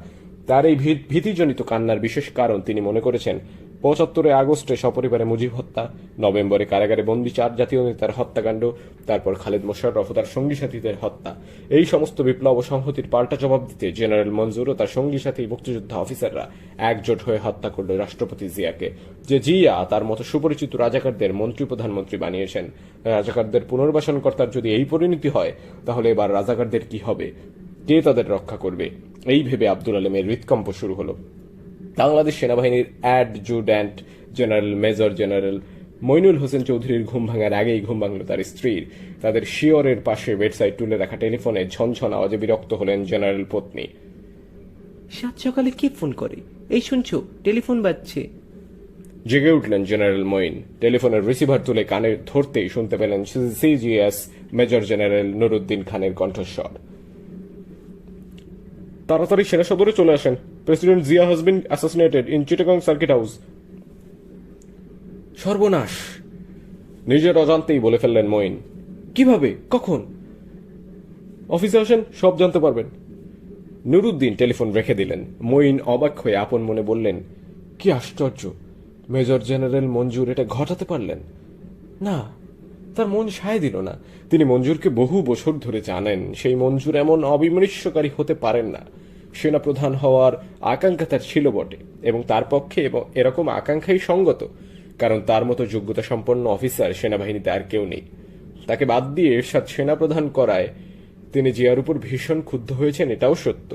তার এই ভীতিজনিত কান্নার বিশেষ কারণ তিনি মনে করেছেন ৭৫ আগস্টে সপরিবারে মুজিব হত্যা, নভেম্বরে কারাগারে বন্দী 4 জাতীয় নেতার হত্যাকাণ্ড, তারপর খালেদ মোশাররফ ও তার সঙ্গী সাথীদের হত্যা। এই সমস্ত বিপ্লব ও সংহতির পাল্টা জবাব দিতে জেনারেল মঞ্জুর ও তার সঙ্গী সাথী মুক্তিযোদ্ধা অফিসাররা একজোট হয়ে হত্যা করল রাষ্ট্রপতি জিয়াকে, যে জিয়া তার মতো সুপরিচিত রাজাকারদের মন্ত্রী প্রধানমন্ত্রী বানিয়েছেন। রাজাকারদের পুনর্বাসন কর্তার যদি এই পরিণতি হয়, তাহলে এবার রাজাকারদের কি হবে? কে তাদের রক্ষা করবে? এই ভেবে আব্দুল আলিমের হৃৎকম্প শুরু হলো। বাংলাদেশ সেনাবাহিনীর adjutant general major general Mainul Hossain চৌধুরীর ঘুম ভাঙার আগেই ঘুম ভাঙল তার স্ত্রীর। তাদের শিয়রের পাশে বেডসাইড তুলে রাখা টেলিফোনে ঝনঝন আওয়াজে বিরক্ত হলেন জেনারেল পত্নী। সাত সকালে কে ফোন করে? এই শুনছো, টেলিফোন বাজছে। জেগে উঠলেন জেনারেল মঈন। টেলিফোনের রিসিভার তুলে কানে ধরতেই শুনতে পেলেন সিজিএস মেজর জেনারেল নুরুদ্দিন খানের কণ্ঠস্বর। তাড়াতাড়ি সেনা সদরে চলে আসেন। President Zia has been assassinated in Chittagong circuit house. সর্বনাশ! নিজের অজান্তেই বলে ফেললেন মঈন। কিভাবে? কখন? অফিসে আসেন, সব জানতে পারবেন। নুরুদ্দিন টেলিফোন রেখে দিলেন। মঈন অবাক হয়ে আপন মনে বললেন, কি আশ্চর্য, মেজর জেনারেল মঞ্জুর এটা ঘটাতে পারলেন? না, তার মন সায় দিল না। তিনি মঞ্জুরকে বহু বছর ধরে জানেন, সেই মঞ্জুর এমন অবিমৃষ্যকারী হতে পারেন না। সেনাপ্রধান হওয়ার আকাঙ্ক্ষা তার ছিল বটে, এবং তার পক্ষে এবং এরকম আকাঙ্ক্ষাই সঙ্গত, কারণ তার মতো যোগ্যতা সম্পন্ন অফিসার সেনাবাহিনীতে আর কেউ নেই। তাকে বাদ দিয়ে এরশাদ সেনাপ্রধান করায় তিনি জিয়ার উপর ভীষণ ক্ষুব্ধ হয়েছেন, এটাও সত্য।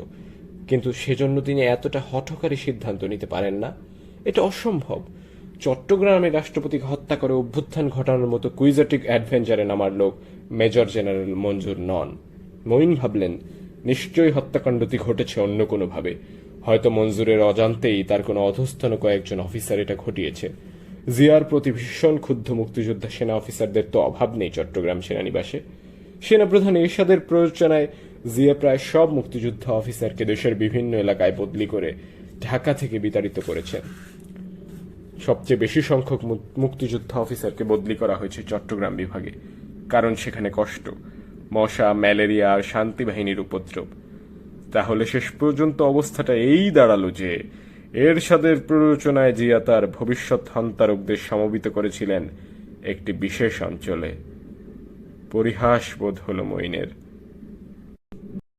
কিন্তু সেজন্য তিনি এতটা হঠকারী সিদ্ধান্ত নিতে পারেন না, এটা অসম্ভব। চট্টগ্রামে রাষ্ট্রপতিকে হত্যা করে অভ্যুত্থান ঘটানোর মতো কুইজাটিক অ্যাডভেঞ্চারে নামার লোক মেজর জেনারেল মঞ্জুর নন। মঈন ভাবলেন, নিশ্চয়ই হত্যাকাণ্ডটি ঘটেছে অন্য কোনোভাবে। হয়তো মঞ্জুরের অজান্তেই তার কোনো অধস্তন কয়েকজন অফিসার এটা ঘটিয়েছে। জিয়ার প্রতি ভীষণ ক্ষুব্ধ মুক্তিযোদ্ধা সেনা অফিসারদের তো অভাব নেই চট্টগ্রাম সেনানিবাসে। সেনাপ্রধান এরশাদের প্ররোচনায় জিয়া প্রায় সব মুক্তিযোদ্ধা অফিসারকে দেশের বিভিন্ন এলাকায় বদলি করে ঢাকা থেকে বিতাড়িত করেছেন। সবচেয়ে বেশি সংখ্যক মুক্তিযোদ্ধা অফিসারকে বদলি করা হয়েছে চট্টগ্রাম বিভাগে, কারণ সেখানে কষ্ট, মশা, ম্যালেরিয়া আর শান্তি বাহিনীর উপদ্রব। তাহলে শেষ পর্যন্ত অবস্থাটা এই দাঁড়ালো যে এরশাদের প্ররোচনায় জিয়া তার ভবিষ্যৎ হন্তারকদের সমবেত করেছিলেন একটি বিশেষ অঞ্চলে। পরিহাস বোধ হল মঈনের।